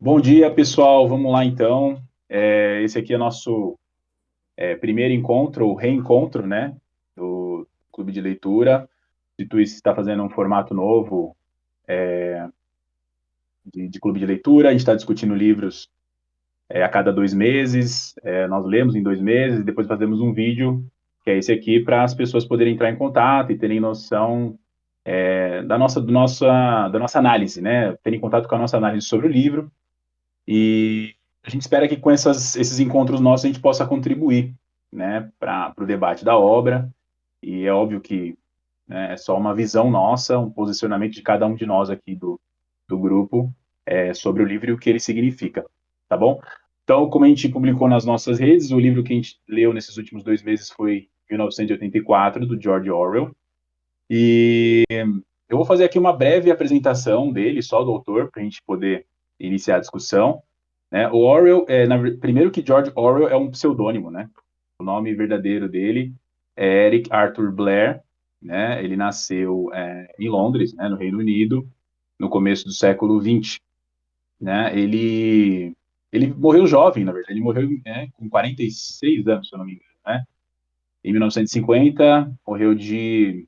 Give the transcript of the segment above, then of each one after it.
Bom dia, pessoal. Vamos lá, então. Esse aqui é nosso primeiro encontro, ou reencontro, né, do Clube de Leitura. O Instituto está fazendo um formato novo de clube de leitura. A gente está discutindo livros a cada 2 meses. Nós lemos em 2 meses e depois fazemos um vídeo, que é esse aqui, para as pessoas poderem entrar em contato e terem noção da nossa análise, né? Terem contato com a nossa análise sobre o livro. E a gente espera que com esses encontros nossos a gente possa contribuir, né, para o debate da obra. E é óbvio que, né, é só uma visão nossa, um posicionamento de cada um de nós aqui do grupo sobre o livro e o que ele significa, tá bom? Então, como a gente publicou nas nossas redes, o livro que a gente leu nesses últimos 2 meses foi 1984, do George Orwell. E eu vou fazer aqui uma breve apresentação dele, só do autor, para a gente poder iniciar a discussão. Né? O Orwell, primeiro que George Orwell é um pseudônimo, né? O nome verdadeiro dele é Eric Arthur Blair, né? Ele nasceu em Londres, né, no Reino Unido, no começo do século XX, né? Ele morreu jovem, na verdade, ele morreu com 46 anos, se eu não me engano, né? Em 1950, morreu de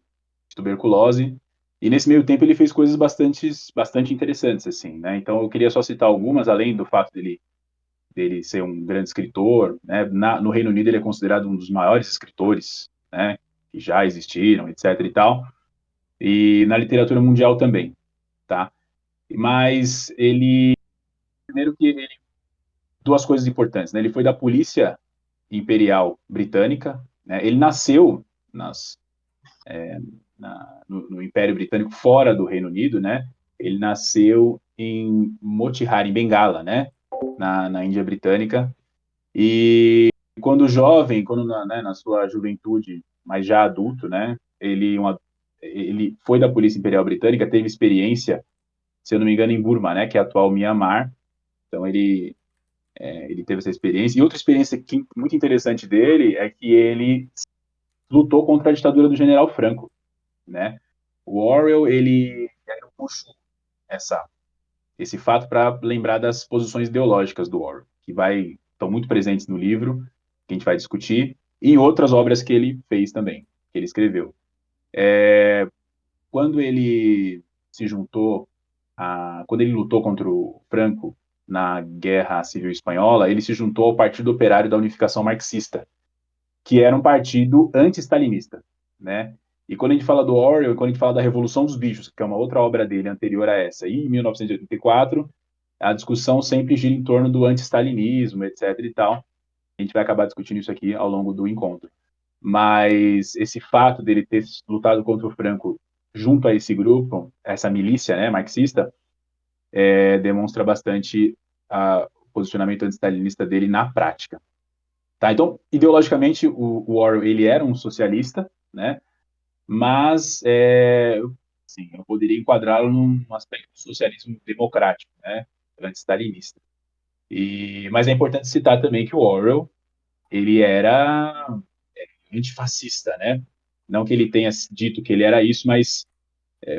tuberculose. E nesse meio tempo ele fez coisas bastante interessantes, assim, né? Então eu queria só citar algumas, além do fato dele ser um grande escritor, né? No Reino Unido ele é considerado um dos maiores escritores, né? Que já existiram, etc. e tal. E na literatura mundial também, tá? Mas primeiro que duas coisas importantes, né? Ele foi da Polícia Imperial Britânica, né? Ele nasceu nas no Império Britânico, fora do Reino Unido, né? Ele nasceu em Motihari, em Bengala, né? Na Índia Britânica. E quando jovem, na sua juventude, mas já adulto, né? Ele foi da Polícia Imperial Britânica, teve experiência, se eu não me engano, em Burma, né? Que é a atual Myanmar. Então ele teve essa experiência. E outra experiência muito interessante dele é que ele lutou contra a ditadura do General Franco, né? O Orwell, ele puxou essa, esse fato para lembrar das posições ideológicas do Orwell, que estão muito presentes no livro, que a gente vai discutir, e em outras obras que ele fez também, que ele escreveu. Quando ele se juntou, quando ele lutou contra o Franco na Guerra Civil Espanhola, ele se juntou ao Partido Operário da Unificação Marxista, que era um partido anti-stalinista, né? E quando a gente fala do Orwell, quando a gente fala da Revolução dos Bichos, que é uma outra obra dele anterior a essa, e em 1984, a discussão sempre gira em torno do anti-stalinismo, etc. e tal. A gente vai acabar discutindo isso aqui ao longo do encontro. Mas esse fato dele ter lutado contra o Franco junto a esse grupo, essa milícia, né, marxista, demonstra bastante o posicionamento anti-stalinista dele na prática. Tá? Então, ideologicamente, o Orwell ele era um socialista, né? Mas assim, eu poderia enquadrá-lo num aspecto do socialismo democrático, né? Anti-stalinista. Mas é importante citar também que o Orwell ele era antifascista, né? Não que ele tenha dito que ele era isso, mas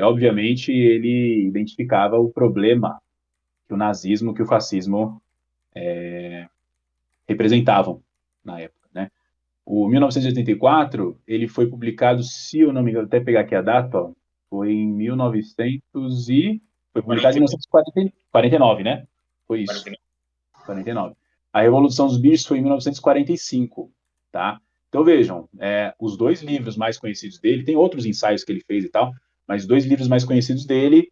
obviamente ele identificava o problema que o nazismo, que o fascismo representavam na época, né? O 1984, ele foi publicado, se eu não me engano, até pegar aqui a data, ó, foi em 1900 e... Foi publicado em 1949, né? Foi isso, 49. A Revolução dos Bichos foi em 1945, tá? Então vejam, os dois livros mais conhecidos dele, tem outros ensaios que ele fez e tal, mas os dois livros mais conhecidos dele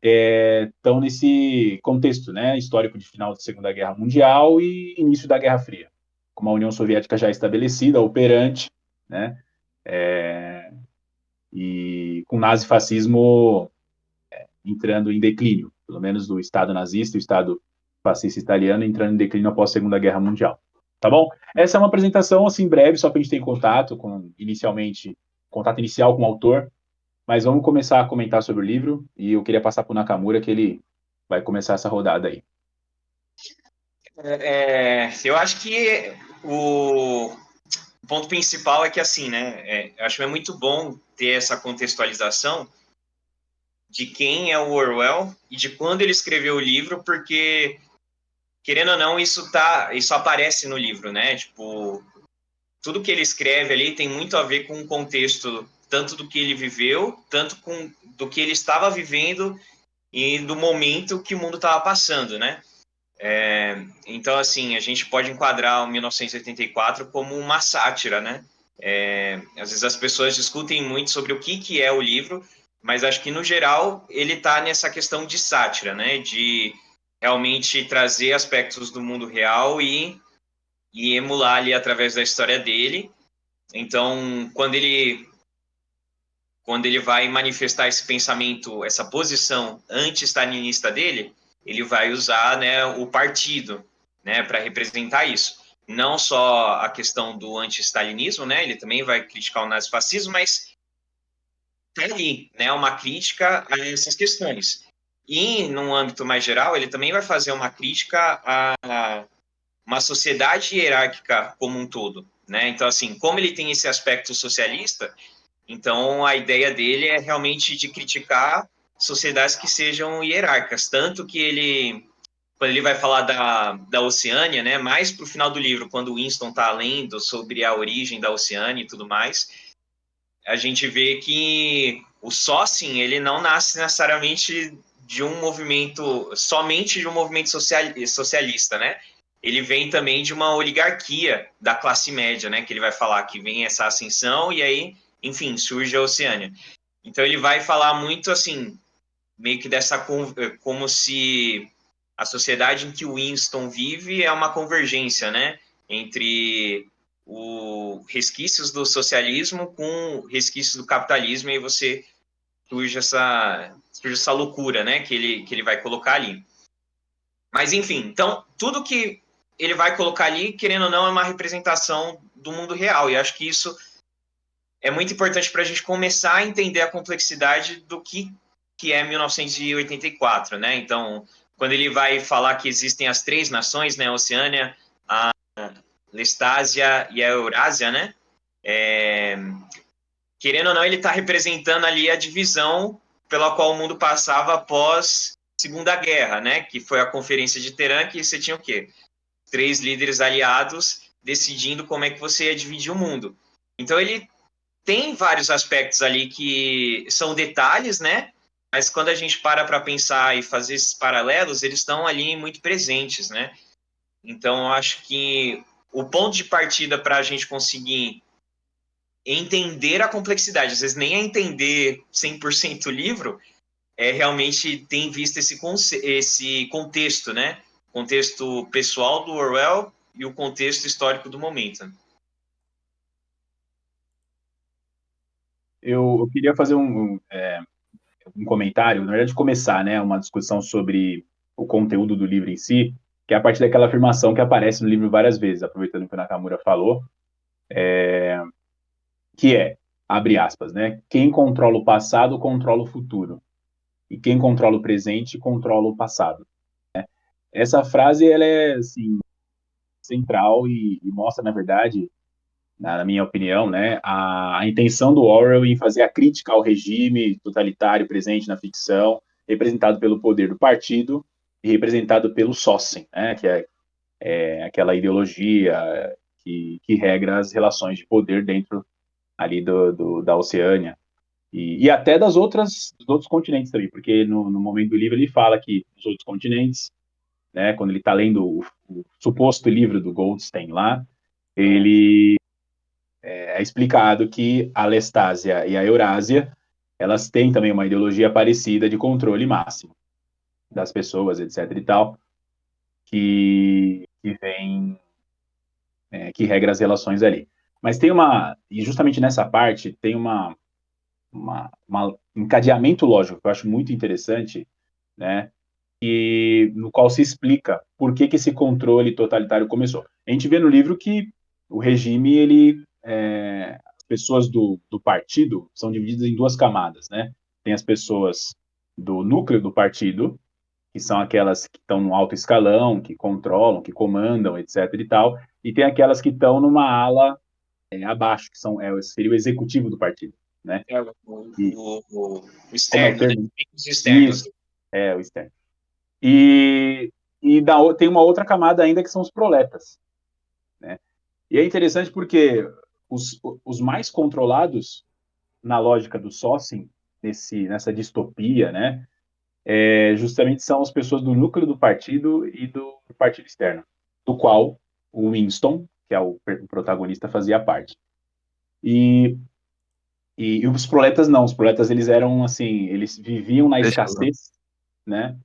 estão nesse contexto, né, histórico de final da Segunda Guerra Mundial e início da Guerra Fria, com uma União Soviética já estabelecida, operante, né, e com o nazifascismo entrando em declínio, pelo menos o Estado nazista e o Estado fascista italiano entrando em declínio após a Segunda Guerra Mundial. Tá bom? Essa é uma apresentação assim breve, só para a gente ter contato inicial com o autor, mas vamos começar a comentar sobre o livro e eu queria passar para o Nakamura que ele vai começar essa rodada aí. Eu acho que o ponto principal é que, assim, né, eu acho que é muito bom ter essa contextualização, de quem é o Orwell e de quando ele escreveu o livro, porque, querendo ou não, isso aparece no livro, né? Tipo, tudo que ele escreve ali tem muito a ver com o contexto, tanto do que ele viveu, tanto com do que ele estava vivendo e do momento que o mundo estava passando, né? Então, assim, a gente pode enquadrar o 1984 como uma sátira, né? Às vezes as pessoas discutem muito sobre o que é o livro, mas acho que, no geral, ele está nessa questão de sátira, né? De realmente trazer aspectos do mundo real e emular ali através da história dele. Então, quando ele vai manifestar esse pensamento, essa posição anti-stalinista dele, ele vai usar, né, o partido, né, para representar isso. Não só a questão do anti-stalinismo, né, ele também vai criticar o nazifascismo, mas tá ali, né, uma crítica a essas questões. E, num âmbito mais geral, ele também vai fazer uma crítica a uma sociedade hierárquica como um todo, né? Então, assim, como ele tem esse aspecto socialista, então a ideia dele é realmente de criticar sociedades que sejam hierárquicas, tanto que ele, quando ele vai falar da Oceânia, né, mais para o final do livro, quando o Winston está lendo sobre a origem da Oceânia e tudo mais, a gente vê que o Sócin, ele não nasce necessariamente de um movimento, somente de um movimento socialista, né? Ele vem também de uma oligarquia da classe média, né? Que ele vai falar que vem essa ascensão e aí, enfim, surge a Oceânia. Então ele vai falar muito assim, meio que dessa como se a sociedade em que o Winston vive é uma convergência, né, entre os resquícios do socialismo com resquícios do capitalismo, e aí você surge essa loucura, né, que ele vai colocar ali. Mas enfim, então tudo que ele vai colocar ali, querendo ou não, é uma representação do mundo real, e acho que isso é muito importante para a gente começar a entender a complexidade do que é 1984, né? Então, quando ele vai falar que existem as três nações, né? A Oceânia, a Lestásia e a Eurásia, né? Querendo ou não, ele está representando ali a divisão pela qual o mundo passava após Segunda Guerra, né? Que foi a Conferência de Teherã, que você tinha o quê? Três líderes aliados decidindo como é que você ia dividir o mundo. Então, ele tem vários aspectos ali que são detalhes, né? Mas quando a gente para pensar e fazer esses paralelos, eles estão ali muito presentes, né? Então, eu acho que o ponto de partida para a gente conseguir entender a complexidade, às vezes nem é entender 100% o livro, é realmente ter em vista esse contexto, né? Contexto pessoal do Orwell e o contexto histórico do momento. Eu queria fazer um comentário, na verdade, começar, né, uma discussão sobre o conteúdo do livro em si, que é a partir daquela afirmação que aparece no livro várias vezes, aproveitando o que o Nakamura falou, que é, abre aspas, né, quem controla o passado controla o futuro, e quem controla o presente controla o passado. Essa frase, ela é, assim, central e mostra, na verdade, na minha opinião, né, a intenção do Orwell em fazer a crítica ao regime totalitário presente na ficção, representado pelo poder do partido e representado pelo Sócin, né, que é aquela ideologia que regra as relações de poder dentro ali da Oceânia e até dos outros continentes também, porque no momento do livro ele fala que os outros continentes, né, quando ele está lendo o suposto livro do Goldstein lá, ele é explicado que a Lestásia e a Eurásia, elas têm também uma ideologia parecida de controle máximo das pessoas, etc e tal, que vem, que regra as relações ali. Mas tem e justamente nessa parte, tem uma encadeamento lógico que eu acho muito interessante, né, e no qual se explica por que esse controle totalitário começou. A gente vê no livro que o regime, as pessoas do partido são divididas em duas camadas, né? Tem as pessoas do núcleo do partido, que são aquelas que estão no alto escalão, que controlam, que comandam, etc e tal, e tem aquelas que estão numa ala abaixo, que seria o executivo do partido, né? É, E o como é o externo, né? termo? Os externos. Isso, o externo. E, tem uma outra camada ainda que são os proletas, né? E é interessante porque os mais controlados, na lógica do Sossing, nessa distopia, né, justamente são as pessoas do núcleo do partido e do partido externo, do qual o Winston, que é o protagonista, fazia parte. E, e os proletas não, os proletas eles eram assim, eles viviam na Deixa lá. escassez, né?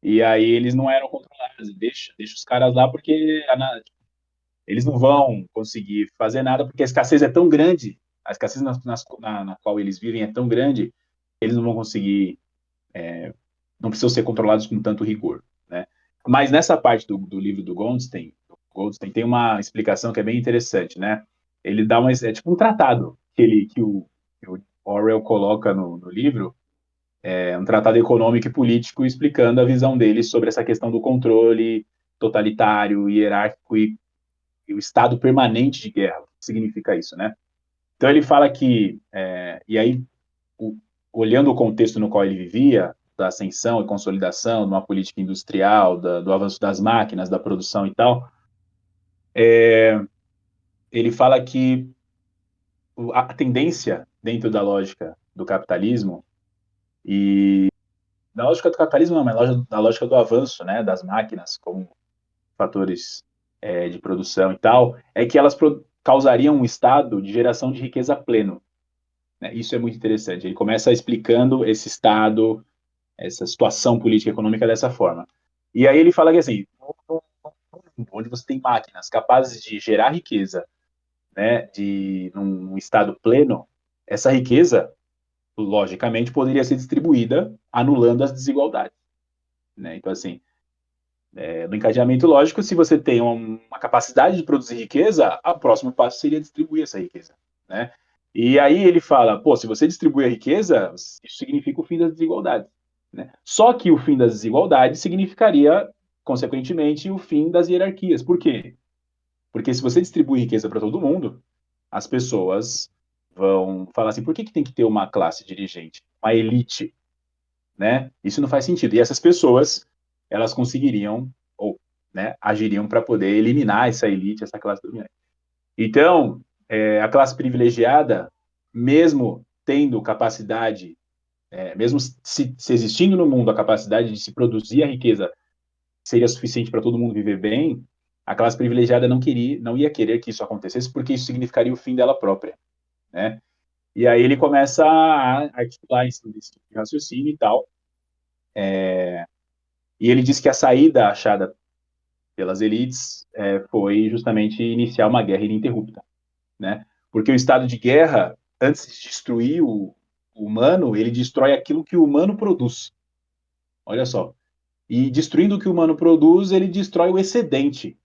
E aí eles não eram controlados, deixa os caras lá porque eles não vão conseguir fazer nada porque a escassez é tão grande, a escassez na qual eles vivem é tão grande, eles não vão conseguir, não precisam ser controlados com tanto rigor, né? Mas nessa parte do livro do Goldstein tem uma explicação que é bem interessante, né? Ele dá é tipo um tratado que o Orwell coloca no livro, um tratado econômico e político explicando a visão dele sobre essa questão do controle totalitário, hierárquico e o estado permanente de guerra. O que significa isso, né? Então ele fala que, e aí, o, olhando o contexto no qual ele vivia, da ascensão e consolidação de uma política industrial, do avanço das máquinas, da produção e tal, ele fala que a tendência dentro da lógica do capitalismo da lógica do capitalismo não, mas da lógica do avanço, né, das máquinas como fatores de produção e tal, é que elas causariam um estado de geração de riqueza pleno. Né? Isso é muito interessante. Ele começa explicando esse estado, essa situação política e econômica dessa forma. E aí ele fala que assim, onde você tem máquinas capazes de gerar riqueza, né, num estado pleno, essa riqueza, logicamente, poderia ser distribuída anulando as desigualdades. Né? Então, assim, no encadeamento lógico, se você tem uma capacidade de produzir riqueza, o próximo passo seria distribuir essa riqueza. Né? E aí ele fala, pô, se você distribui a riqueza, isso significa o fim das desigualdades. Né? Só que o fim das desigualdades significaria, consequentemente, o fim das hierarquias. Por quê? Porque se você distribui riqueza para todo mundo, as pessoas vão falar assim, por que tem que ter uma classe dirigente, uma elite, né? Isso não faz sentido. E essas pessoas, elas conseguiriam, ou né, agiriam para poder eliminar essa elite, essa classe dominante. Então, a classe privilegiada, mesmo tendo capacidade, mesmo se existindo no mundo a capacidade de se produzir a riqueza seria suficiente para todo mundo viver bem, a classe privilegiada não ia querer que isso acontecesse, porque isso significaria o fim dela própria, né? E aí ele começa a articular esse tipo de raciocínio e tal, e ele diz que a saída achada pelas elites foi justamente iniciar uma guerra ininterrupta, né? Porque o estado de guerra, antes de destruir o humano, ele destrói aquilo que o humano produz. Olha só. E destruindo o que o humano produz, ele destrói o excedente.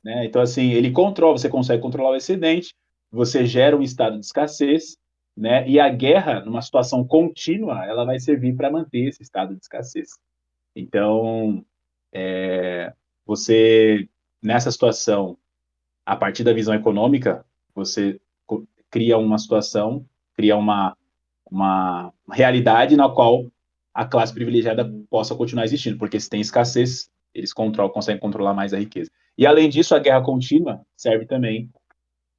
Né? Então, assim, você consegue controlar o excedente, você gera um estado de escassez, né? E a guerra, numa situação contínua, ela vai servir para manter esse estado de escassez. Então, você, nessa situação, a partir da visão econômica, você cria uma situação, cria uma realidade na qual a classe privilegiada possa continuar existindo, porque se tem escassez, eles conseguem controlar mais a riqueza. E além disso, a guerra contínua serve também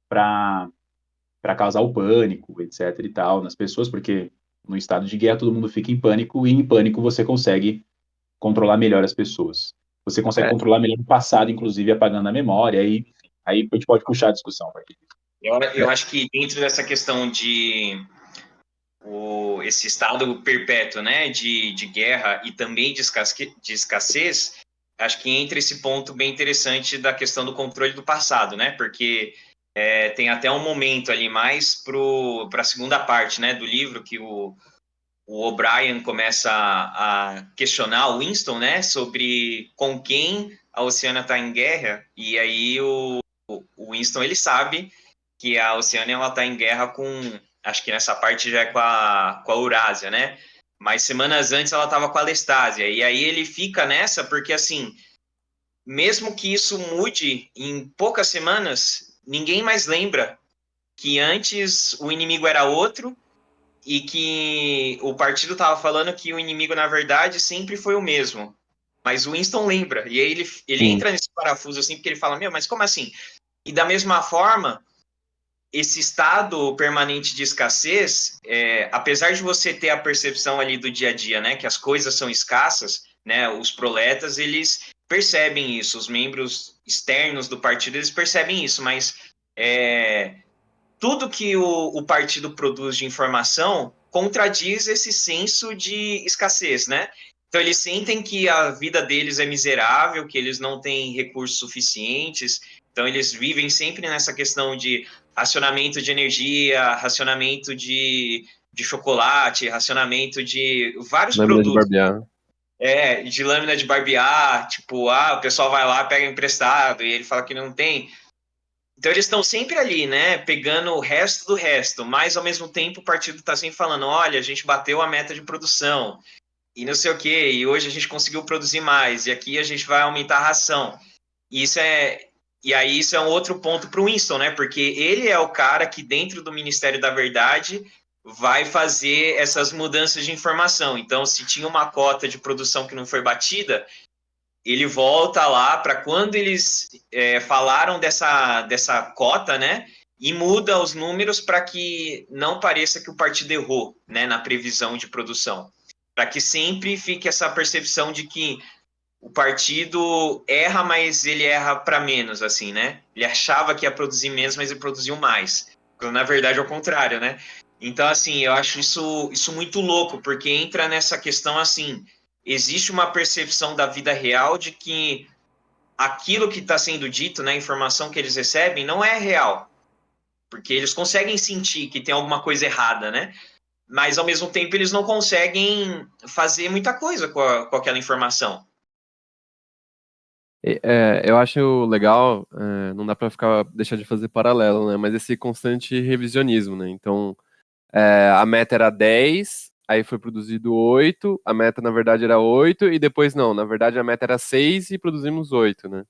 para causar o pânico, etc. e tal, nas pessoas, porque no estado de guerra todo mundo fica em pânico, e em pânico você consegue controlar melhor as pessoas. Você consegue É, controlar melhor o passado, inclusive apagando a memória, aí a gente pode puxar a discussão a partir disso. Eu acho que dentro dessa questão de esse estado perpétuo, né, de guerra e também de escassez, acho que entra esse ponto bem interessante da questão do controle do passado, né, porque tem até um momento ali mais para a segunda parte, né, do livro que o O'Brien começa a questionar o Winston, né, sobre com quem a Oceania está em guerra, e aí o Winston ele sabe que a Oceania ela está em guerra com, acho que nessa parte já é com a Eurásia, né? Mas semanas antes ela estava com a Lestásia, e aí ele fica nessa porque, assim, mesmo que isso mude em poucas semanas, ninguém mais lembra que antes o inimigo era outro e que o partido estava falando que o inimigo, na verdade, sempre foi o mesmo. Mas o Winston lembra, e aí ele Sim. entra nesse parafuso assim, porque ele fala, mas como assim? E da mesma forma, esse estado permanente de escassez, apesar de você ter a percepção ali do dia a dia, né, que as coisas são escassas, né, os proletas, eles percebem isso, os membros externos do partido, eles percebem isso, mas tudo que o partido produz de informação contradiz esse senso de escassez, né? Então, eles sentem que a vida deles é miserável, que eles não têm recursos suficientes, então eles vivem sempre nessa questão de racionamento de energia, racionamento de chocolate, racionamento de vários Lâmina de produtos. barbear. De lâmina de barbear, tipo, o pessoal vai lá, pega emprestado, e ele fala que não tem. Então eles estão sempre ali, né, pegando o resto do resto, mas ao mesmo tempo o partido está sempre falando, olha, a gente bateu a meta de produção, e não sei o quê, e hoje a gente conseguiu produzir mais, e aqui a gente vai aumentar a ração. E aí isso é um outro ponto para o Winston, né, porque ele é o cara que dentro do Ministério da Verdade vai fazer essas mudanças de informação. Então, se tinha uma cota de produção que não foi batida, ele volta lá para quando eles falaram dessa cota, né? E muda os números para que não pareça que o partido errou, né? Na previsão de produção. Para que sempre fique essa percepção de que o partido erra, mas ele erra para menos, assim, né? Ele achava que ia produzir menos, mas ele produziu mais. Quando na verdade é o contrário, né? Então, assim, eu acho isso muito louco, porque entra nessa questão assim, existe uma percepção da vida real de que aquilo que está sendo dito, né, a informação que eles recebem, não é real. Porque eles conseguem sentir que tem alguma coisa errada, né? Mas, ao mesmo tempo, eles não conseguem fazer muita coisa com aquela informação. Eu acho legal, não dá pra deixar de fazer paralelo, né? Mas esse constante revisionismo, né? Então, a meta era 10, aí foi produzido 8, a meta na verdade era 8, e depois não, na verdade a meta era 6 e produzimos 8, né?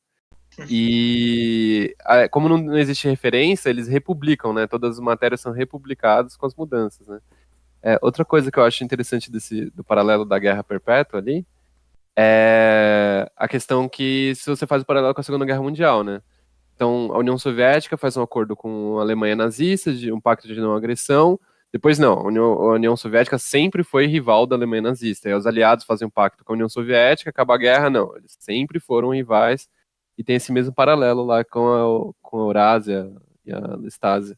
E como não existe referência, eles republicam, né? Todas as matérias são republicadas com as mudanças, né? Outra coisa que eu acho interessante do paralelo da Guerra Perpétua ali é a questão que se você faz o paralelo com a Segunda Guerra Mundial, né? Então, a União Soviética faz um acordo com a Alemanha nazista, de um pacto de não agressão. Depois, não, a União Soviética sempre foi rival da Alemanha nazista. E os aliados fazem um pacto com a União Soviética, acaba a guerra, não. Eles sempre foram rivais. E tem esse mesmo paralelo lá com a Eurásia e a Lestásia.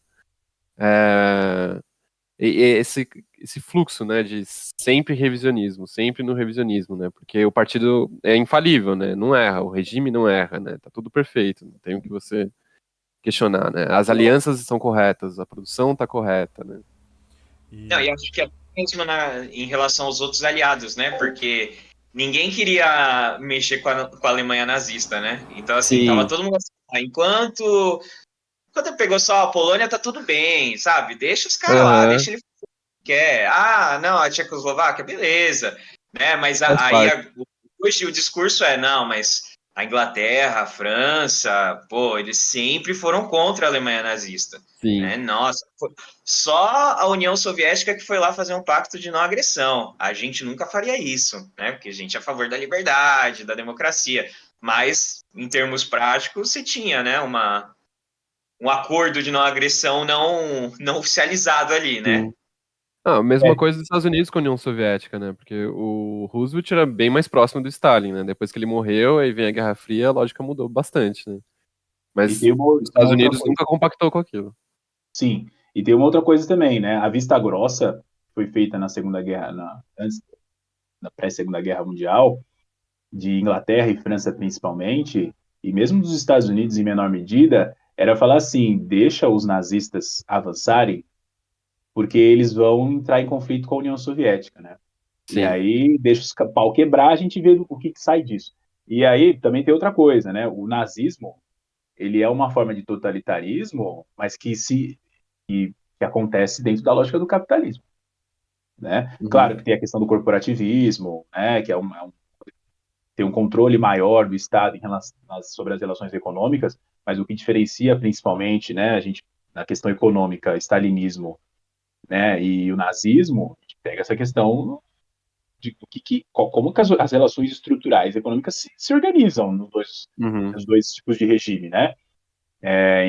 E esse fluxo, né, de sempre revisionismo, sempre no revisionismo, né, porque o partido é infalível, né, não erra, o regime não erra, né, tá tudo perfeito, não tem o que você questionar, né, as alianças estão corretas, a produção está correta, né. Não, e acho que é mesmo em relação aos outros aliados, né? Porque ninguém queria mexer com a Alemanha nazista, né? Então, assim, tava Sim, todo mundo assim, enquanto pegou só a Polônia, tá tudo bem, sabe? Deixa os caras lá, aham, deixa ele quer. Não, a Tchecoslováquia, beleza, né? Mas faz parte, hoje o discurso não, mas a Inglaterra, a França, pô, eles sempre foram contra a Alemanha nazista, sim, né? Nossa, só a União Soviética que foi lá fazer um pacto de não agressão. A gente nunca faria isso, né? Porque a gente é a favor da liberdade, da democracia. Mas, em termos práticos, se tinha, né, um acordo de não agressão não oficializado ali, né? sim. Ah, a mesma É, coisa dos Estados Unidos com a União Soviética, né, porque o Roosevelt era bem mais próximo do Stalin, né, depois que ele morreu, aí vem a Guerra Fria, a lógica mudou bastante, né, e mas tem os uma Estados outra Unidos coisa. nunca compactou com aquilo. Sim, e tem uma outra coisa também, né? A Vista Grossa foi feita na Segunda Guerra, antes da pré-Segunda Guerra Mundial, de Inglaterra e França principalmente, e mesmo dos Estados Unidos em menor medida, era falar assim: deixa os nazistas avançarem, porque eles vão entrar em conflito com a União Soviética, né? E Sim. aí deixa os pau quebrar, a gente vê o que sai disso. E aí também tem outra coisa, né? O nazismo, ele é uma forma de totalitarismo, mas que acontece dentro da lógica do capitalismo, né? Uhum. Claro que tem a questão do corporativismo, né? Que tem um controle maior do Estado sobre as relações econômicas, mas o que diferencia principalmente, né? A gente na questão econômica, stalinismo, né, e o nazismo, a gente pega essa questão de como que as relações estruturais econômicas se organizam Uhum. nos dois tipos de regime, né?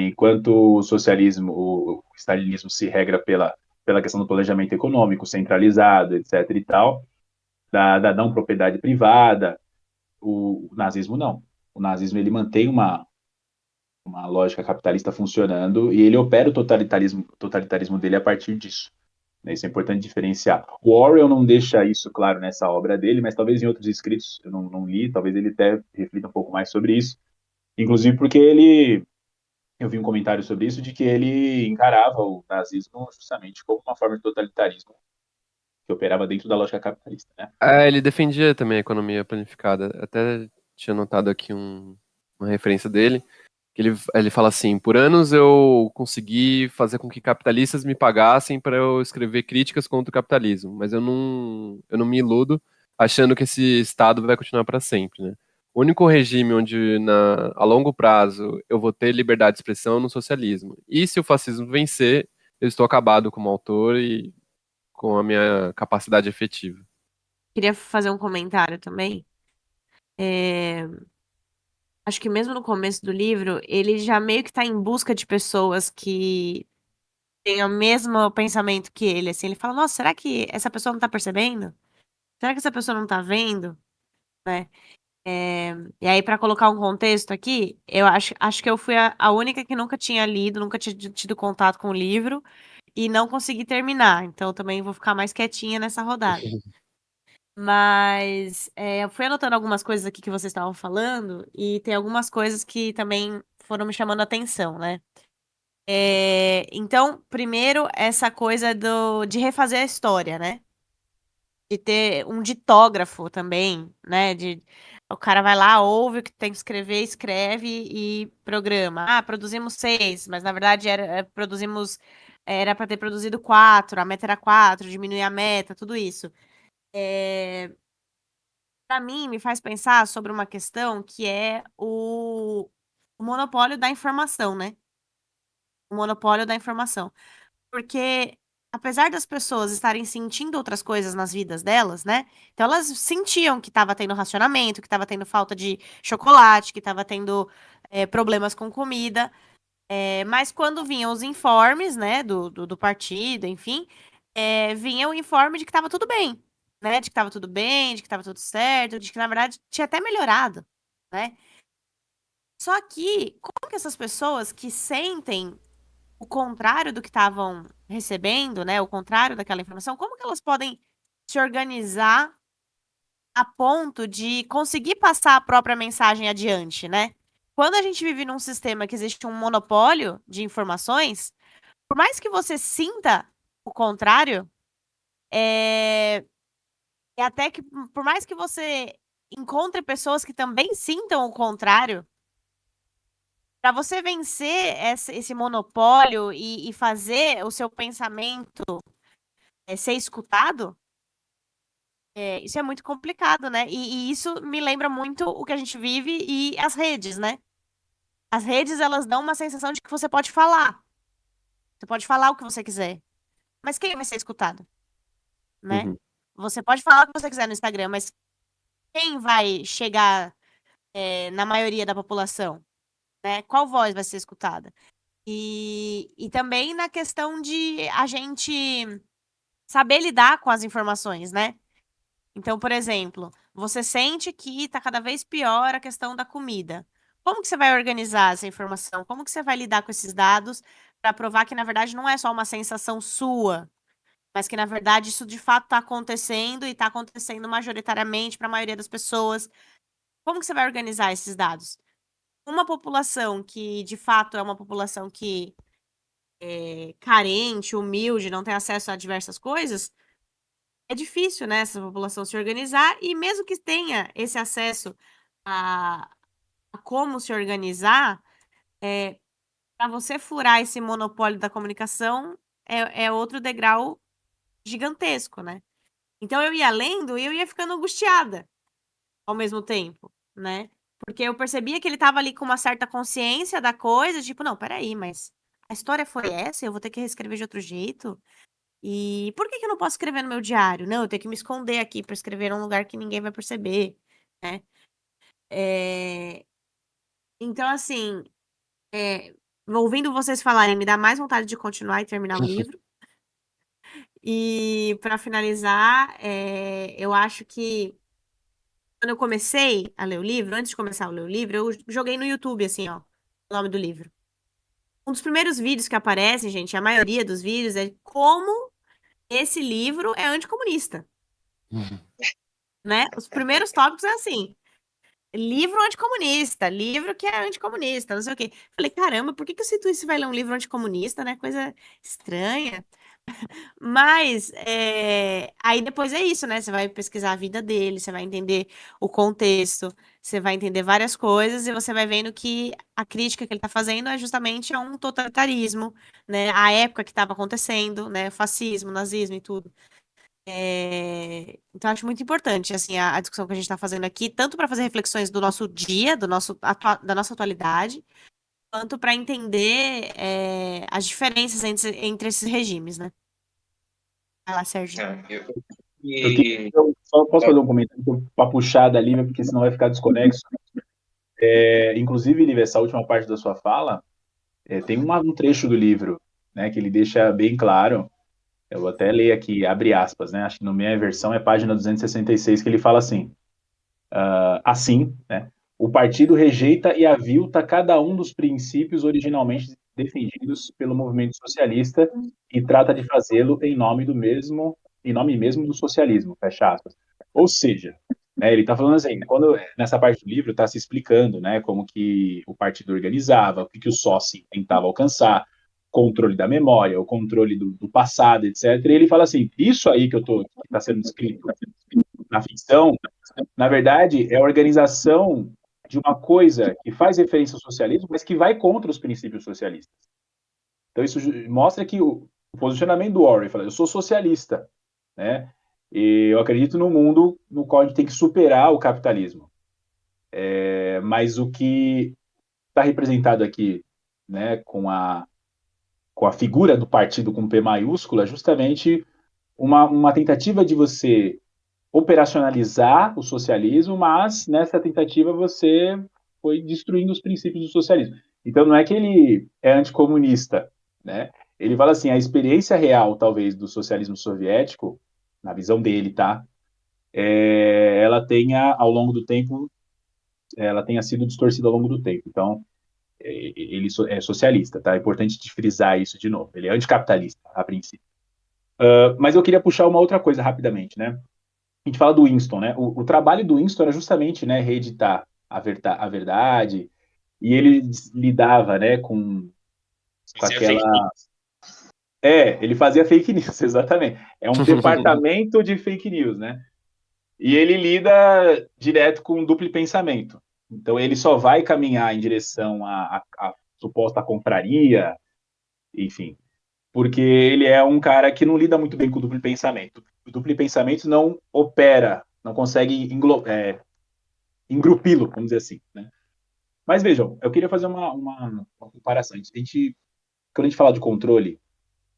Enquanto o socialismo, o stalinismo se regra pela questão do planejamento econômico centralizado, etc. e tal, da não propriedade privada, o nazismo não. O nazismo ele mantém uma lógica capitalista funcionando e ele opera o totalitarismo dele a partir disso. Isso é importante diferenciar. O Orwell não deixa isso claro nessa obra dele, mas talvez em outros escritos, eu não li, talvez ele até reflita um pouco mais sobre isso. Inclusive porque eu vi um comentário sobre isso, de que ele encarava o nazismo justamente como uma forma de totalitarismo que operava dentro da lógica capitalista, né? Ele defendia também a economia planificada. Até tinha notado aqui uma referência dele, que ele fala assim: por anos eu consegui fazer com que capitalistas me pagassem para eu escrever críticas contra o capitalismo, mas eu não me iludo achando que esse Estado vai continuar para sempre, né? O único regime onde a longo prazo eu vou ter liberdade de expressão é no socialismo. E se o fascismo vencer, eu estou acabado como autor e com a minha capacidade efetiva. Queria fazer um comentário também. É, Acho que mesmo no começo do livro, ele já meio que tá em busca de pessoas que têm o mesmo pensamento que ele, assim. Ele fala, nossa, será que essa pessoa não tá percebendo? Será que essa pessoa não tá vendo? Né? E aí, pra colocar um contexto aqui, eu acho que eu fui a única que nunca tinha lido, nunca tinha tido contato com o livro e não consegui terminar. Então, eu também vou ficar mais quietinha nessa rodada. Mas eu fui anotando algumas coisas aqui que vocês estavam falando e tem algumas coisas que também foram me chamando a atenção, né? Então, primeiro, essa coisa de refazer a história, né? De ter um ditógrafo também, né? O cara vai lá, ouve o que tem que escrever, escreve e programa. Ah, produzimos 6, mas na verdade era para ter produzido 4, a meta era 4, diminuir a meta, tudo isso. Para mim, me faz pensar sobre uma questão que é o monopólio da informação, né? O monopólio da informação. Porque, apesar das pessoas estarem sentindo outras coisas nas vidas delas, né? Então, elas sentiam que estava tendo racionamento, que estava tendo falta de chocolate, que estava tendo problemas com comida. Mas quando vinham os informes, né, do partido, enfim, vinha o informe de que estava tudo bem, né? De que estava tudo bem, de que estava tudo certo, de que, na verdade, tinha até melhorado, né? Só que, como que essas pessoas que sentem o contrário do que estavam recebendo, né? O contrário daquela informação, como que elas podem se organizar a ponto de conseguir passar a própria mensagem adiante, né? Quando a gente vive num sistema que existe um monopólio de informações, por mais que você sinta o contrário, é, é até que, por mais que você encontre pessoas que também sintam o contrário, para você vencer esse monopólio e fazer o seu pensamento ser escutado, isso é muito complicado, né? E isso me lembra muito o que a gente vive e as redes, né? As redes, elas dão uma sensação de que você pode falar. Você pode falar o que você quiser. Mas quem vai ser escutado, né? Uhum. Você pode falar o que você quiser no Instagram, mas quem vai chegar, na maioria da população, né? Qual voz vai ser escutada? E também na questão de a gente saber lidar com as informações, né? Então, por exemplo, você sente que está cada vez pior a questão da comida. Como que você vai organizar essa informação? Como que você vai lidar com esses dados para provar que, na verdade, não é só uma sensação sua, mas que, na verdade, isso de fato está acontecendo e está acontecendo majoritariamente para a maioria das pessoas? Como que você vai organizar esses dados? Uma população que, de fato, é uma população que é carente, humilde, não tem acesso a diversas coisas, é difícil, né, essa população se organizar e mesmo que tenha esse acesso a, a como se organizar, para você furar esse monopólio da comunicação é outro degrau gigantesco, né? Então eu ia lendo e eu ia ficando angustiada ao mesmo tempo, né? Porque eu percebia que ele estava ali com uma certa consciência da coisa, tipo, não, peraí, mas a história foi essa, eu vou ter que reescrever de outro jeito? E por que que eu não posso escrever no meu diário? Não, eu tenho que me esconder aqui para escrever num lugar que ninguém vai perceber, né? É, então, assim, é, ouvindo vocês falarem, me dá mais vontade de continuar e terminar o livro. E para finalizar, eu acho que quando eu comecei a ler o livro, antes de começar a ler o livro, eu joguei no YouTube, assim, ó, o nome do livro. Um dos primeiros vídeos que aparecem, gente, a maioria dos vídeos é como esse livro é anticomunista, né? Os primeiros tópicos é assim, livro anticomunista, livro que é anticomunista, não sei o quê. Falei, caramba, por que que eu cito isso e vai ler um livro anticomunista, né? Coisa estranha. Mas aí depois é isso, né? Você vai pesquisar a vida dele, você vai entender o contexto, você vai entender várias coisas e você vai vendo que a crítica que ele está fazendo é justamente a um totalitarismo, né? A época que estava acontecendo, né? Fascismo, nazismo e tudo. Então, acho muito importante assim a discussão que a gente está fazendo aqui, tanto para fazer reflexões do nosso dia, da nossa atualidade, quanto para entender as diferenças entre esses regimes, né? Vai lá, Sérgio. Eu, queria, E eu só posso fazer um comentário para puxar da Lívia, porque senão vai ficar desconexo. Inclusive, Lívia, essa última parte da sua fala, tem um trecho do livro, né, que ele deixa bem claro. Eu vou até ler aqui, abre aspas, né? Acho que na minha versão é página 266, que ele fala assim: assim, né? O partido rejeita e avilta cada um dos princípios originalmente defendidos pelo movimento socialista e trata de fazê-lo em nome mesmo do socialismo, fecha aspas. Ou seja, né, ele está falando assim, quando nessa parte do livro está se explicando, né, como que o partido organizava, o que o sócio tentava alcançar, controle da memória, o controle do passado, etc. E ele fala assim, isso aí que está sendo descrito na ficção, na verdade, é a organização de uma coisa que faz referência ao socialismo, mas que vai contra os princípios socialistas. Então, isso mostra que o posicionamento do Orwell, fala, eu sou socialista, né? E eu acredito no mundo no qual a gente tem que superar o capitalismo. Mas o que está representado aqui, né, com a figura do partido com P maiúsculo, é justamente uma tentativa de você operacionalizar o socialismo, mas nessa tentativa você foi destruindo os princípios do socialismo. Então não é que ele é anticomunista, né? Ele fala assim, a experiência real, talvez, do socialismo soviético, na visão dele, tá? Ela tenha, ao longo do tempo, ela tenha sido distorcida ao longo do tempo. Então, ele é socialista, tá? É importante de frisar isso de novo. Ele é anticapitalista, a princípio. Mas eu queria puxar uma outra coisa rapidamente, né? A gente fala do Winston, né? O trabalho do Winston era justamente, né, reeditar a verdade, e ele lidava, né, com fazia fake aquela. Ele fazia fake news, exatamente. É um departamento de fake news, né? E ele lida direto com duplo pensamento. Então ele só vai caminhar em direção à suposta confraria, enfim, porque ele é um cara que não lida muito bem com o duplo pensamento. O duplo pensamento não opera, não consegue engrupi-lo, vamos dizer assim, né? Mas vejam, eu queria fazer uma comparação. Quando a gente fala de controle,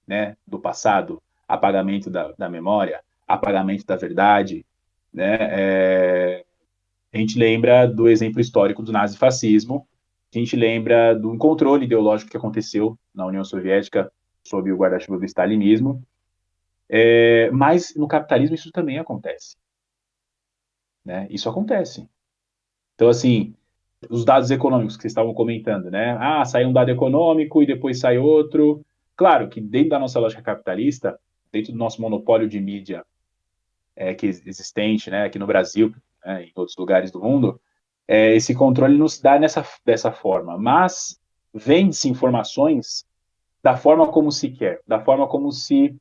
né, do passado, apagamento da memória, apagamento da verdade, né, a gente lembra do exemplo histórico do nazifascismo, a gente lembra do controle ideológico que aconteceu na União Soviética sob o guarda-chuva do stalinismo, mas no capitalismo isso também acontece, né? Isso acontece. Então, assim, os dados econômicos que vocês estavam comentando, né? Ah, sai um dado econômico e depois sai outro. Claro que dentro da nossa lógica capitalista, dentro do nosso monopólio de mídia que é existente, né, aqui no Brasil, né, em outros lugares do mundo, esse controle não se dá dessa forma, mas vende-se informações da forma como se quer, da forma como se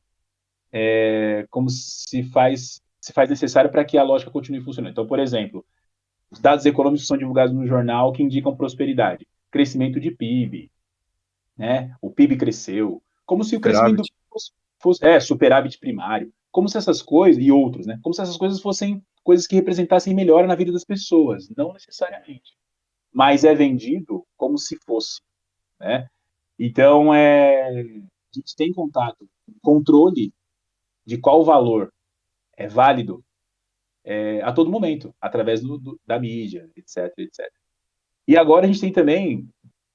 faz necessário para que a lógica continue funcionando. Então, por exemplo, os dados econômicos são divulgados no jornal que indicam prosperidade, crescimento de PIB, né? O PIB cresceu, como se o crescimento Superávit. fosse superávit primário, como se essas coisas e outros, né? Como se essas coisas fossem coisas que representassem melhora na vida das pessoas, não necessariamente, mas é vendido como se fosse, né? Então, a gente tem contato, controle de qual valor é válido a todo momento, através da mídia, etc, etc. E agora a gente tem também,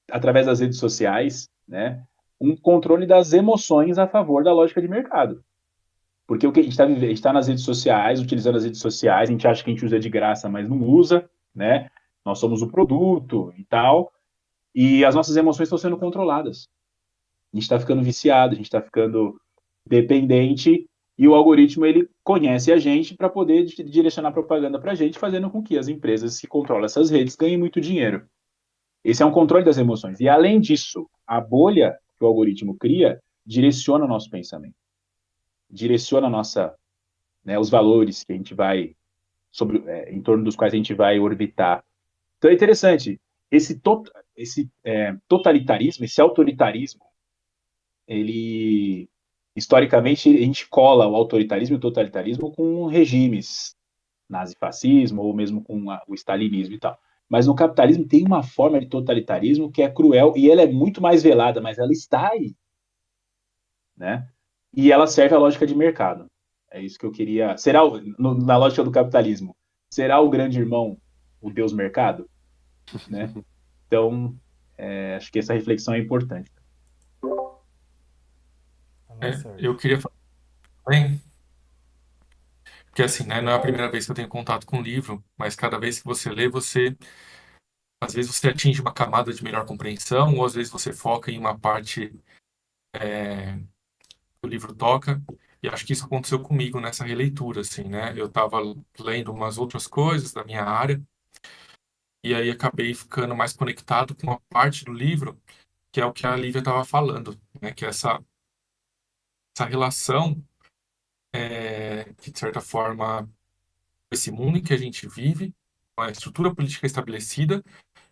através das redes sociais, né, um controle das emoções a favor da lógica de mercado. Porque o que a gente está vivendo, a gente está nas redes sociais, utilizando as redes sociais, a gente acha que a gente usa de graça, mas não usa, né? Nós somos o produto e tal, e as nossas emoções estão sendo controladas. A gente está ficando viciado, a gente está ficando dependente, e o algoritmo ele conhece a gente para poder direcionar propaganda para a gente, fazendo com que as empresas que controlam essas redes ganhem muito dinheiro. Esse é um controle das emoções. E além disso, a bolha que o algoritmo cria direciona o nosso pensamento, direciona a nossa, né, os valores que a gente vai sobre, em torno dos quais a gente vai orbitar. Então é interessante esse totalitarismo, esse autoritarismo, ele historicamente a gente cola o autoritarismo e o totalitarismo com regimes, nazifascismo ou mesmo com o stalinismo e tal. Mas no capitalismo tem uma forma de totalitarismo que é cruel e ela é muito mais velada, mas ela está aí, né? E ela serve à lógica de mercado. É isso que eu queria. Será na lógica do capitalismo? Será o grande irmão o Deus mercado, né? Então, acho que essa reflexão é importante. Vai lá, Eu Sérgio. queria falar também, porque assim, né, não é a primeira vez que eu tenho contato com o livro, mas cada vez que você lê, às vezes você atinge uma camada de melhor compreensão, ou às vezes você foca em uma parte que o livro toca, e acho que isso aconteceu comigo nessa releitura, assim, né? Eu estava lendo umas outras coisas da minha área, e aí acabei ficando mais conectado com uma parte do livro, que é o que a Lívia estava falando, né? Que é essa relação que, de certa forma, esse mundo em que a gente vive, com a estrutura política estabelecida,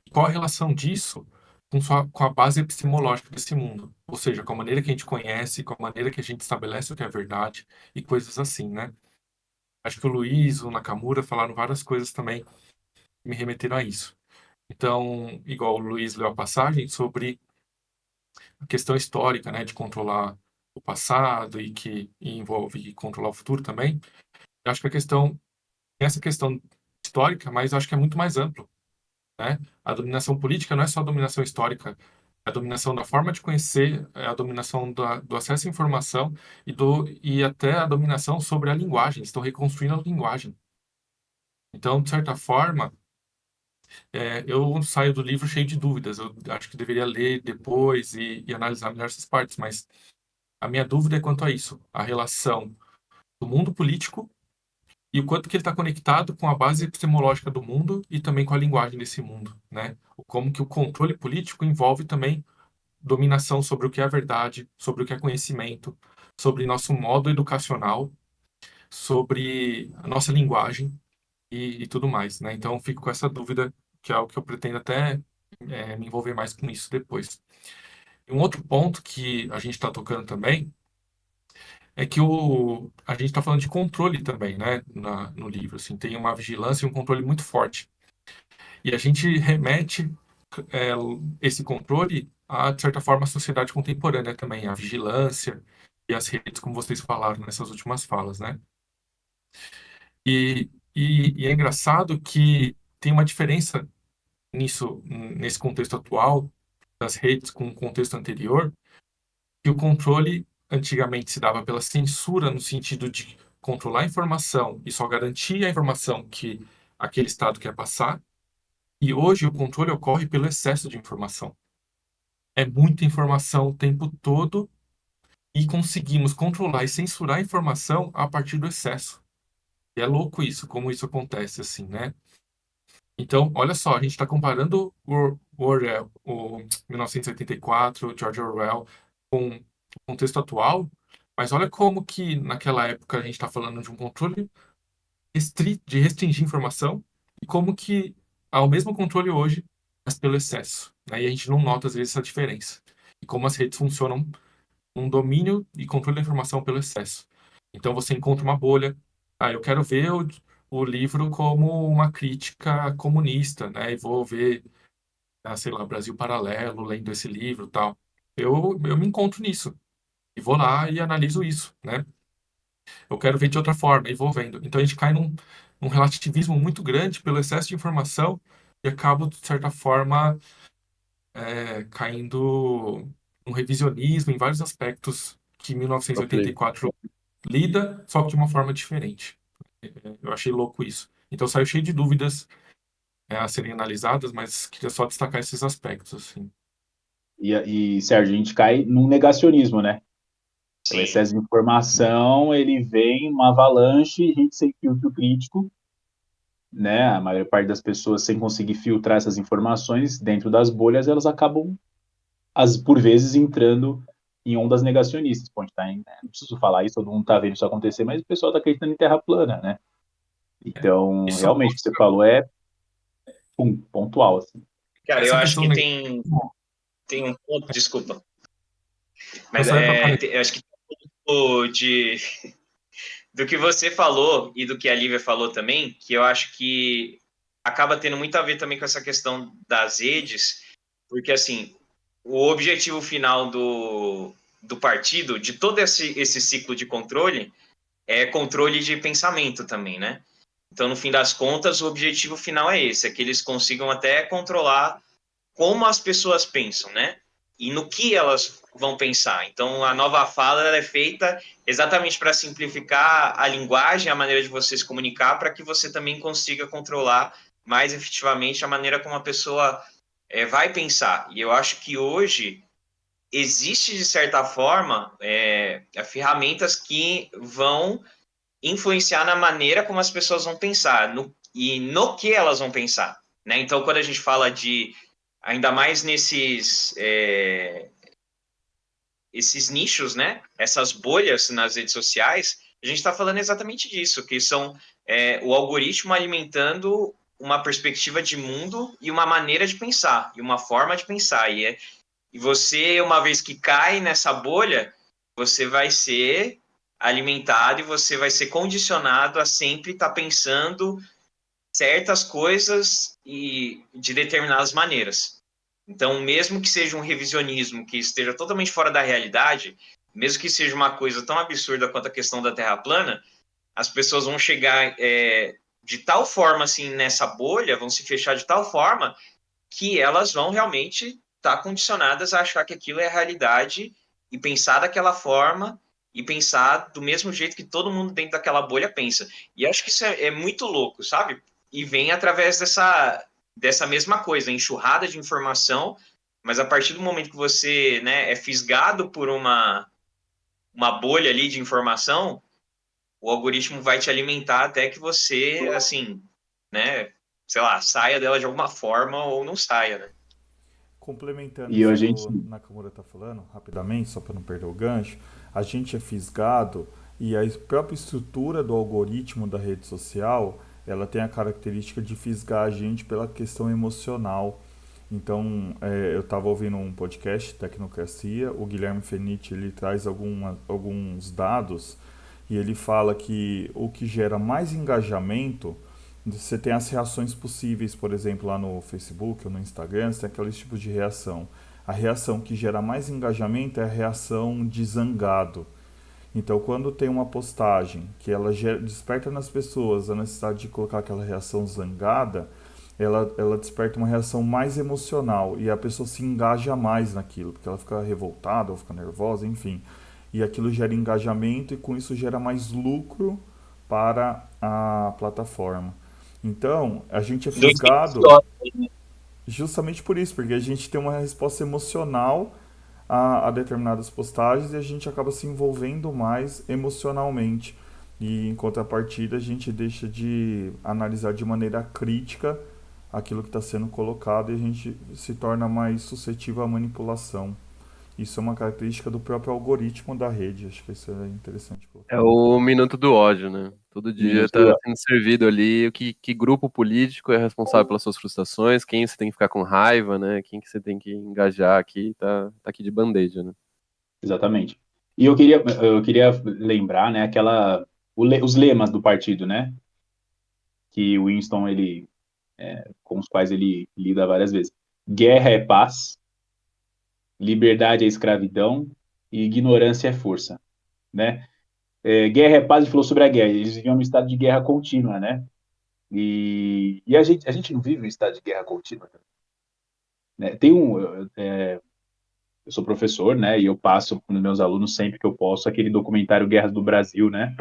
e qual a relação disso com a base epistemológica desse mundo, ou seja, com a maneira que a gente conhece, com a maneira que a gente estabelece o que é verdade e coisas assim, né? Acho que o Luiz, o Nakamura falaram várias coisas também que me remeteram a isso. Então, igual o Luiz leu a passagem sobre a questão histórica, né, de controlar o passado e que envolve controlar o futuro também. Eu acho que tem essa questão histórica, mas eu acho que é muito mais amplo, né? A dominação política não é só a dominação histórica, é a dominação da forma de conhecer, é a dominação do acesso à informação e até a dominação sobre a linguagem. Estão reconstruindo a linguagem. Então, de certa forma, eu saio do livro cheio de dúvidas. Eu acho que deveria ler depois e analisar melhor essas partes, mas a minha dúvida é quanto a isso, a relação do mundo político e o quanto que ele está conectado com a base epistemológica do mundo e também com a linguagem desse mundo, né? Como que o controle político envolve também dominação sobre o que é verdade, sobre o que é conhecimento, sobre nosso modo educacional, sobre a nossa linguagem e tudo mais, né? Então, eu fico com essa dúvida, que é algo que eu pretendo até me envolver mais com isso depois. E um outro ponto que a gente está tocando também é que a gente está falando de controle também, né, no livro, assim, tem uma vigilância e um controle muito forte. E a gente remete é, esse controle a, de certa forma, a sociedade contemporânea também, a vigilância e as redes, como vocês falaram nessas últimas falas, né? E é engraçado que tem uma diferença nisso, nesse contexto atual das redes com o contexto anterior, que o controle antigamente se dava pela censura no sentido de controlar a informação e só garantir a informação que aquele estado quer passar, e hoje o controle ocorre pelo excesso de informação. É muita informação o tempo todo e conseguimos controlar e censurar a informação a partir do excesso. E é louco isso, como isso acontece assim, né? Então, olha só, a gente está comparando o Orwell, o 1984, o George Orwell, com o contexto atual, mas olha como que naquela época a gente está falando de um controle de restringir informação e como que há o mesmo controle hoje, mas pelo excesso, né? E a gente não nota às vezes essa diferença. E como as redes funcionam num domínio e controle da informação pelo excesso. Então você encontra uma bolha. Ah, eu quero ver o livro como uma crítica comunista, né? E vou ver, sei lá, Brasil Paralelo, lendo esse livro, e tal. eu me encontro nisso. E vou lá e analiso isso, né? Eu quero ver de outra forma e vou vendo. Então a gente cai num relativismo muito grande pelo excesso de informação e acabo, de certa forma, caindo num revisionismo em vários aspectos que Conflito. 1984 lida, só que de uma forma diferente. Eu achei louco isso. Então saiu cheio de dúvidas a serem analisadas, mas queria só destacar esses aspectos, assim. E, Sérgio, a gente cai num negacionismo, né? O Sim, excesso de informação, ele vem uma avalanche, a gente sem filtro crítico, né? A maior parte das pessoas sem conseguir filtrar essas informações dentro das bolhas, elas acabam, por vezes, entrando em ondas negacionistas. Pode estar né? Não preciso falar isso, todo mundo está vendo isso acontecer, mas o pessoal está acreditando em terra plana, né? Então, Isso realmente, o que você falou é pontual, assim. cara, eu essa acho questão que negativa, tem um ponto, desculpa, eu mas só ia tocar eu acho que de, do que você falou e do que a Lívia falou também, que eu acho que acaba tendo muito a ver também com essa questão das redes, porque assim, o objetivo final do partido, de todo esse ciclo de controle, é controle de pensamento também, né? Então, no fim das contas, o objetivo final é esse, é que eles consigam até controlar como as pessoas pensam, né? E no que elas vão pensar. Então, a nova fala ela é feita exatamente para simplificar a linguagem, a maneira de você se comunicar, para que você também consiga controlar mais efetivamente a maneira como a pessoa vai pensar. E eu acho que hoje existe, de certa forma, ferramentas que vão influenciar na maneira como as pessoas vão pensar e no que elas vão pensar. Né? Então, quando a gente fala de ainda mais nesses esses nichos, né? Essas bolhas nas redes sociais, a gente está falando exatamente disso, que são o algoritmo alimentando uma perspectiva de mundo e uma maneira de pensar, e uma forma de pensar. E você, uma vez que cai nessa bolha, você vai ser alimentado e você vai ser condicionado a sempre estar pensando certas coisas e de determinadas maneiras. Então, mesmo que seja um revisionismo que esteja totalmente fora da realidade, mesmo que seja uma coisa tão absurda quanto a questão da Terra plana, as pessoas vão chegar de tal forma assim nessa bolha, vão se fechar de tal forma que elas vão realmente estar condicionadas a achar que aquilo é a realidade e pensar daquela forma e pensar do mesmo jeito que todo mundo dentro daquela bolha pensa. E acho que isso é muito louco, sabe? E vem através dessa mesma coisa, enxurrada de informação, mas a partir do momento que você é fisgado por uma bolha ali de informação, o algoritmo vai te alimentar até que você, assim, né, sei lá, saia dela de alguma forma ou não saia, né? Complementando E a isso que gente, o Nakamura está falando, rapidamente, só para não perder o gancho, a gente é fisgado e a própria estrutura do algoritmo da rede social, ela tem a característica de fisgar a gente pela questão emocional. Então, eu estava ouvindo um podcast, Tecnocracia, o Guilherme Fenitti, ele traz alguns dados e ele fala que o que gera mais engajamento, você tem as reações possíveis, por exemplo, lá no Facebook ou no Instagram, você tem aqueles tipos de reação. A reação que gera mais engajamento é a reação de zangado. Então, quando tem uma postagem que ela desperta nas pessoas a necessidade de colocar aquela reação zangada, ela desperta uma reação mais emocional e a pessoa se engaja mais naquilo, porque ela fica revoltada ou fica nervosa, enfim. E aquilo gera engajamento e com isso gera mais lucro para a plataforma. Então, a gente é Do efeito fisgado idiota. justamente por isso, porque a gente tem uma resposta emocional a determinadas postagens e a gente acaba se envolvendo mais emocionalmente. E em contrapartida, a gente deixa de analisar de maneira crítica aquilo que está sendo colocado e a gente se torna mais suscetível à manipulação. Isso é uma característica do próprio algoritmo da rede. Acho que isso é interessante colocar. É o minuto do ódio, né? Todo dia tá minuto, sendo servido ali o que grupo político é responsável pelas suas frustrações, quem você tem que ficar com raiva, né? Quem que você tem que engajar aqui, tá aqui de bandeja, né? exatamente. E eu queria lembrar, né, os lemas do partido, né, que o Winston, com os quais ele lida várias vezes. Guerra é paz, liberdade é escravidão e ignorância é força, né? Guerra é paz, ele falou sobre a guerra. Eles viviam um estado de guerra contínua, né? E a gente não vive um estado de guerra contínua, né? Eu sou professor, né? E eu passo para os meus alunos sempre que eu posso aquele documentário Guerras do Brasil, né?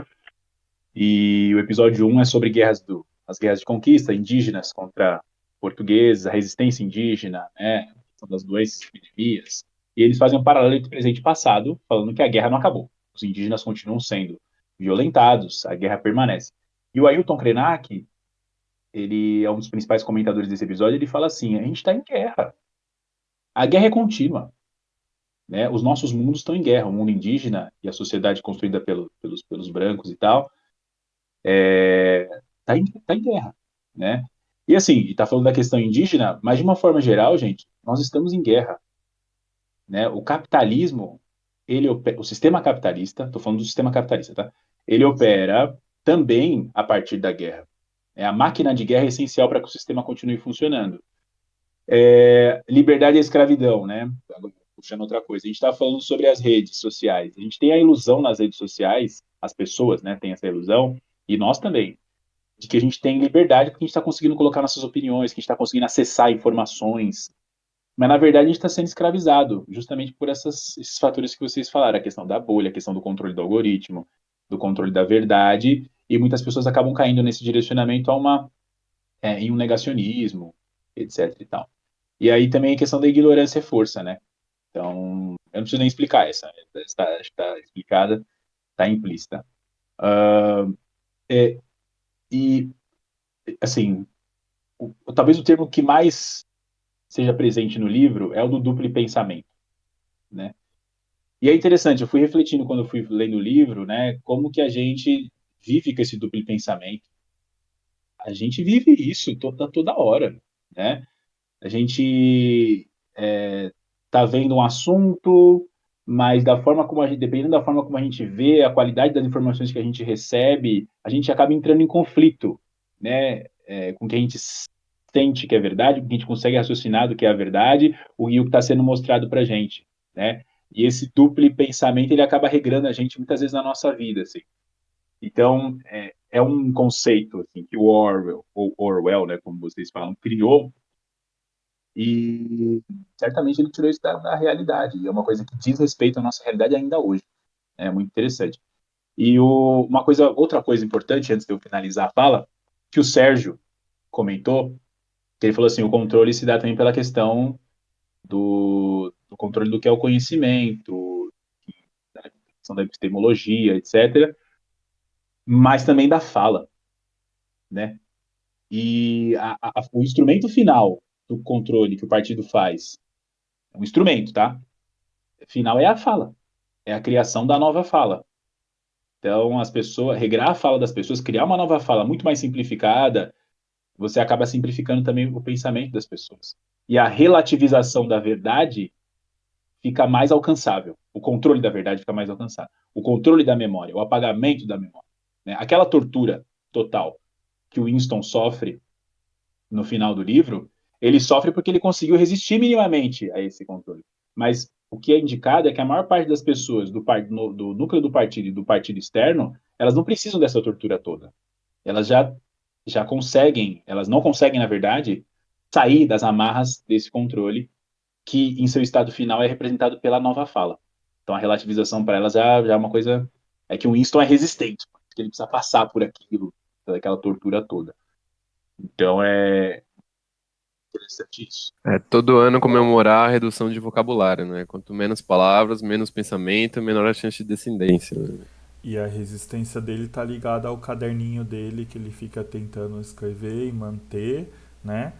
E o episódio 1 é sobre as guerras de conquista, indígenas contra portugueses, a resistência indígena, né? São das doenças, epidemias. E eles fazem um paralelo entre presente e passado, falando que a guerra não acabou. Os indígenas continuam sendo violentados, a guerra permanece. E o Ailton Krenak, ele é um dos principais comentadores desse episódio, ele fala assim, a gente está em guerra. A guerra é contínua, né? Os nossos mundos estão em guerra, o mundo indígena e a sociedade construída pelos brancos e tal, tá em guerra, né? E assim, está falando da questão indígena, mas de uma forma geral, gente, nós estamos em guerra, né? O capitalismo, o sistema capitalista, estou falando do sistema capitalista, tá? Ele opera também a partir da guerra. A máquina de guerra é essencial para que o sistema continue funcionando. Liberdade e escravidão, né? Puxando outra coisa, a gente está falando sobre as redes sociais. A gente tem a ilusão nas redes sociais, as pessoas, né, têm essa ilusão, e nós também, de que a gente tem liberdade porque a gente está conseguindo colocar nossas opiniões, que a gente está conseguindo acessar informações. Mas, na verdade, a gente está sendo escravizado, justamente por esses fatores que vocês falaram, a questão da bolha, a questão do controle do algoritmo, do controle da verdade, e muitas pessoas acabam caindo nesse direcionamento em um negacionismo, etc. e tal. E aí também a questão da ignorância é força, né? Então, eu não preciso nem explicar essa, acho que está explicada, está implícita. E, assim, talvez o termo que mais seja presente no livro é o do duplo pensamento, né? E é interessante, eu fui refletindo quando eu fui lendo o livro, né, como que a gente vive com esse duplo pensamento. A gente vive isso toda hora, né? A gente tá vendo um assunto, mas dependendo da forma como a gente vê, a qualidade das informações que a gente recebe, a gente acaba entrando em conflito, né? Com o que a gente sente que é verdade, com o que a gente consegue raciocinar do que é a verdade, e o que está sendo mostrado para a gente, né? E esse duplo pensamento, ele acaba regrando a gente muitas vezes na nossa vida, assim. Então, é um conceito assim, que o Orwell, ou Orwell, né, como vocês falam, criou, e certamente ele tirou isso da realidade. E é uma coisa que diz respeito à nossa realidade ainda hoje. É muito interessante. E outra coisa importante, antes de eu finalizar a fala, que o Sérgio comentou, que ele falou assim, o controle se dá também pela questão do controle do que é o conhecimento, da questão da epistemologia, etc., mas também da fala, né? E o instrumento final do controle que o partido faz, é um instrumento, tá? Final é a fala, é a criação da nova fala. Então, regrar a fala das pessoas, criar uma nova fala muito mais simplificada, você acaba simplificando também o pensamento das pessoas. E a relativização da verdade fica mais alcançável. O controle da verdade fica mais alcançável. O controle da memória, o apagamento da memória. Né? Aquela tortura total que o Winston sofre no final do livro, ele sofre porque ele conseguiu resistir minimamente a esse controle. Mas o que é indicado é que a maior parte das pessoas do núcleo do partido e do partido externo, elas não precisam dessa tortura toda. Elas já conseguem, elas não conseguem, na verdade, sair das amarras desse controle que, em seu estado final, é representado pela nova fala. Então, a relativização para elas já é uma coisa... É que o Winston é resistente, que ele precisa passar por aquilo, pelaquela tortura toda. Então, é interessante isso. Todo ano comemorar a redução de vocabulário, né? Quanto menos palavras, menos pensamento, menor a chance de descendência, né? E a resistência dele está ligada ao caderninho dele, que ele fica tentando escrever e manter, né?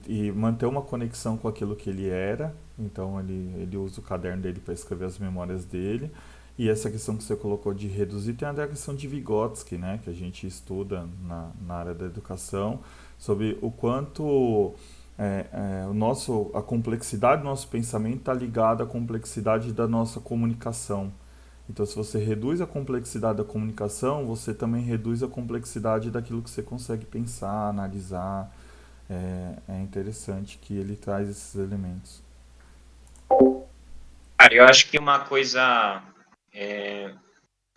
E manter uma conexão com aquilo que ele era. Então ele usa o caderno dele para escrever as memórias dele. E essa questão que você colocou de reduzir tem a questão de Vygotsky, né? Que a gente estuda na área da educação, sobre o quanto a complexidade do nosso pensamento está ligada à complexidade da nossa comunicação. Então, se você reduz a complexidade da comunicação, você também reduz a complexidade daquilo que você consegue pensar, analisar. É interessante que ele traz esses elementos. Cara, eu acho que uma coisa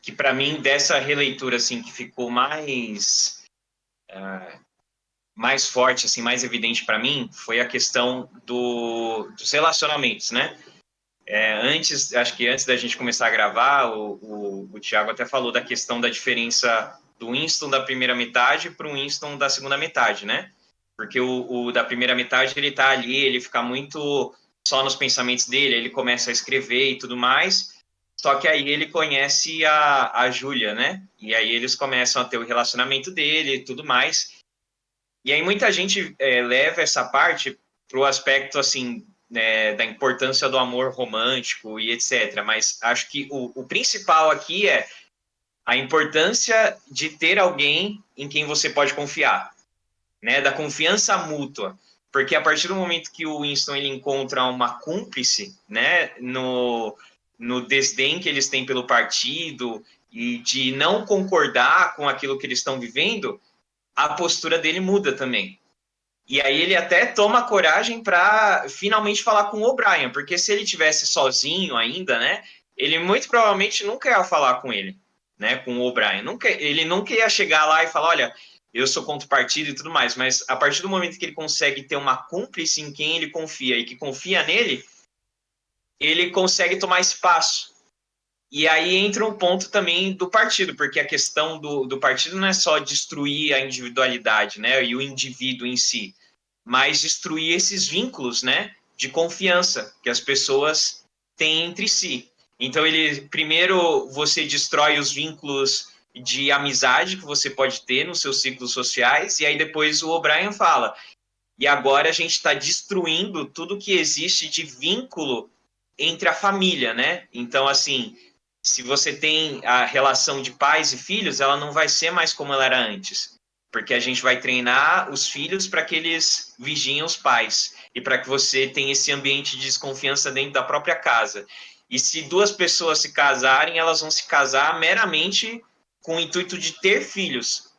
que para mim dessa releitura assim que ficou mais forte, assim, mais evidente para mim foi a questão dos relacionamentos, né? Acho que antes da gente começar a gravar, o Thiago até falou da questão da diferença do Winston da primeira metade para o Winston da segunda metade, né? Porque o da primeira metade, ele tá ali, ele fica muito só nos pensamentos dele, ele começa a escrever e tudo mais, só que aí ele conhece a Júlia, né? E aí eles começam a ter o relacionamento dele e tudo mais. E aí muita gente leva essa parte para o aspecto, assim, da importância do amor romântico e etc. Mas acho que o principal aqui é a importância de ter alguém em quem você pode confiar, né? Da confiança mútua. Porque a partir do momento que o Winston ele encontra uma cúmplice, né, no desdém que eles têm pelo partido e de não concordar com aquilo que eles estão vivendo, a postura dele muda também. E aí ele até toma coragem para finalmente falar com o O'Brien, porque se ele tivesse sozinho ainda, né, ele muito provavelmente nunca ia falar com ele, né, com o O'Brien. Ele nunca ia chegar lá e falar, olha, eu sou contra o partido e tudo mais, mas a partir do momento que ele consegue ter uma cúmplice em quem ele confia e que confia nele, ele consegue tomar espaço. E aí entra um ponto também do partido, porque a questão do partido não é só destruir a individualidade, né, e o indivíduo em si, mas destruir esses vínculos, né, de confiança que as pessoas têm entre si. Então, primeiro você destrói os vínculos de amizade que você pode ter nos seus ciclos sociais, e aí depois o O'Brien fala, e agora a gente está destruindo tudo que existe de vínculo entre a família, né? Então, assim, se você tem a relação de pais e filhos, ela não vai ser mais como ela era antes, porque a gente vai treinar os filhos para que eles vigiem os pais e para que você tenha esse ambiente de desconfiança dentro da própria casa. E se duas pessoas se casarem, elas vão se casar meramente com o intuito de ter filhos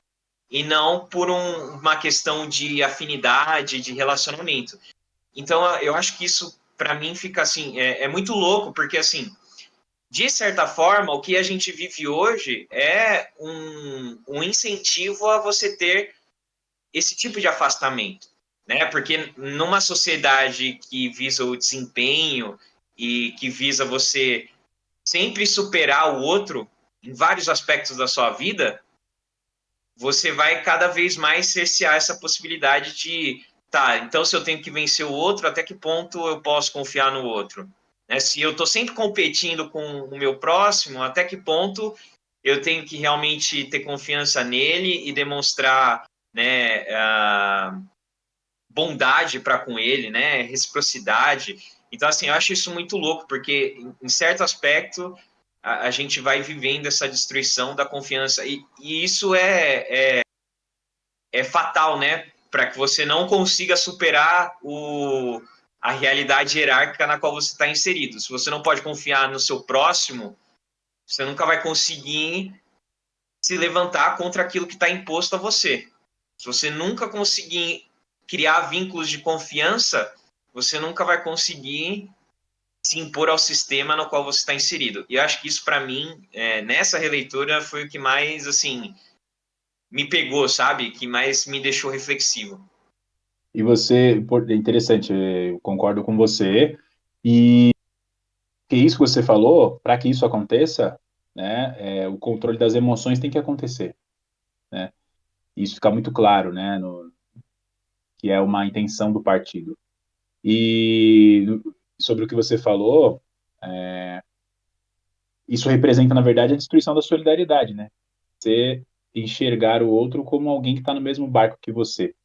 e não por uma questão de afinidade, de relacionamento. Então, eu acho que isso, para mim, fica assim, é muito louco, porque, assim, de certa forma, o que a gente vive hoje é um incentivo a você ter esse tipo de afastamento, né? Porque numa sociedade que visa o desempenho e que visa você sempre superar o outro em vários aspectos da sua vida, você vai cada vez mais cercear essa possibilidade de, tá, então se eu tenho que vencer o outro, até que ponto eu posso confiar no outro? Né? Se eu estou sempre competindo com o meu próximo, até que ponto eu tenho que realmente ter confiança nele e demonstrar, né, bondade para com ele, né, reciprocidade. Então, assim, eu acho isso muito louco, porque em certo aspecto a gente vai vivendo essa destruição da confiança e isso é fatal, né, para que você não consiga superar a realidade hierárquica na qual você está inserido. Se você não pode confiar no seu próximo, você nunca vai conseguir se levantar contra aquilo que está imposto a você. Se você nunca conseguir criar vínculos de confiança, você nunca vai conseguir se impor ao sistema no qual você está inserido. E eu acho que isso, para mim, nessa releitura, foi o que mais, assim, me pegou, sabe? Que mais me deixou reflexivo. E você, é interessante, eu concordo com você. E que isso que você falou, para que isso aconteça, né, o controle das emoções tem que acontecer, né? Isso fica muito claro, né, que é uma intenção do partido. E sobre o que você falou, isso representa, na verdade, a destruição da solidariedade, né? Você enxergar o outro como alguém que está no mesmo barco que você.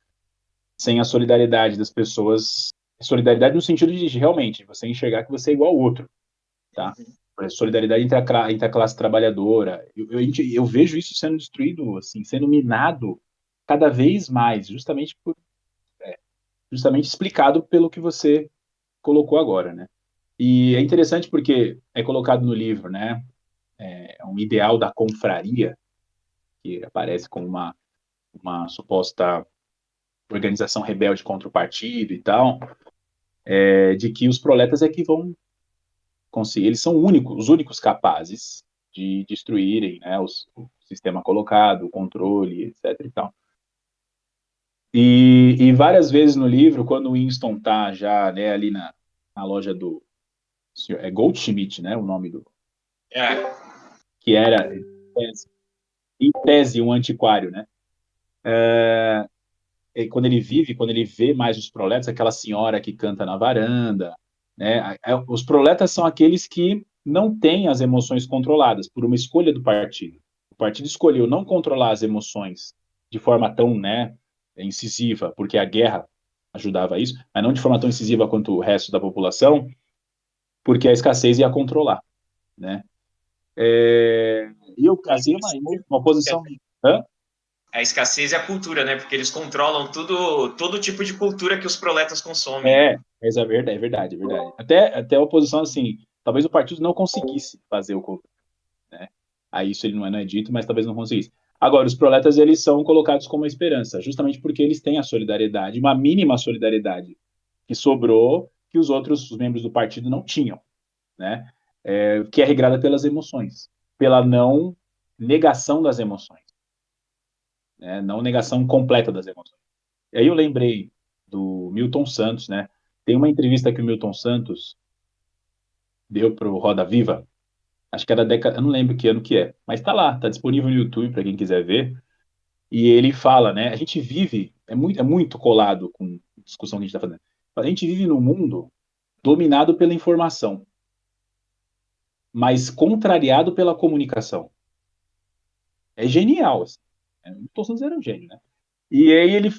Sem a solidariedade das pessoas, solidariedade no sentido de realmente você enxergar que você é igual ao outro, tá? Solidariedade entre a classe trabalhadora. Eu vejo isso sendo destruído, assim, sendo minado cada vez mais, justamente explicado pelo que você colocou agora, né? E é interessante porque é colocado no livro, né? É um ideal da confraria, que aparece como uma suposta organização rebelde contra o partido e tal, de que os proletas é que vão eles são os únicos capazes de destruírem, né, o sistema colocado, o controle, etc. e tal. E várias vezes no livro, quando o Winston tá já, né, ali na loja do senhor, Goldschmidt, né, o nome do, É, que era em tese um antiquário, né? E quando ele vê mais os proletas, aquela senhora que canta na varanda, né? Os proletas são aqueles que não têm as emoções controladas por uma escolha do partido. O partido escolheu não controlar as emoções de forma tão, né, incisiva, porque a guerra ajudava a isso, mas não de forma tão incisiva quanto o resto da população, porque a escassez ia controlar, né? E eu casei uma posição. Hã? a escassez e a cultura, né? Porque eles controlam todo tipo de cultura que os proletas consomem. Mas é verdade. Até a oposição, assim, talvez o partido não conseguisse fazer o controle, né? Aí isso ele não é dito, mas talvez não conseguisse. Agora, os proletas, eles são colocados como uma esperança, justamente porque eles têm a solidariedade, uma mínima solidariedade que sobrou, que os membros do partido não tinham, né? Que é regrada pelas emoções, pela não negação das emoções, né? Não negação completa das emoções. E aí eu lembrei do Milton Santos, né? Tem uma entrevista que o Milton Santos deu para o Roda Viva, acho que era década, eu não lembro que ano que é, mas tá lá, tá disponível no YouTube para quem quiser ver. E ele fala, né? A gente vive, é muito colado com a discussão que a gente está fazendo. A gente vive num mundo dominado pela informação, mas contrariado pela comunicação. É genial, assim. Não estou Santos era um gênio, né? E aí ele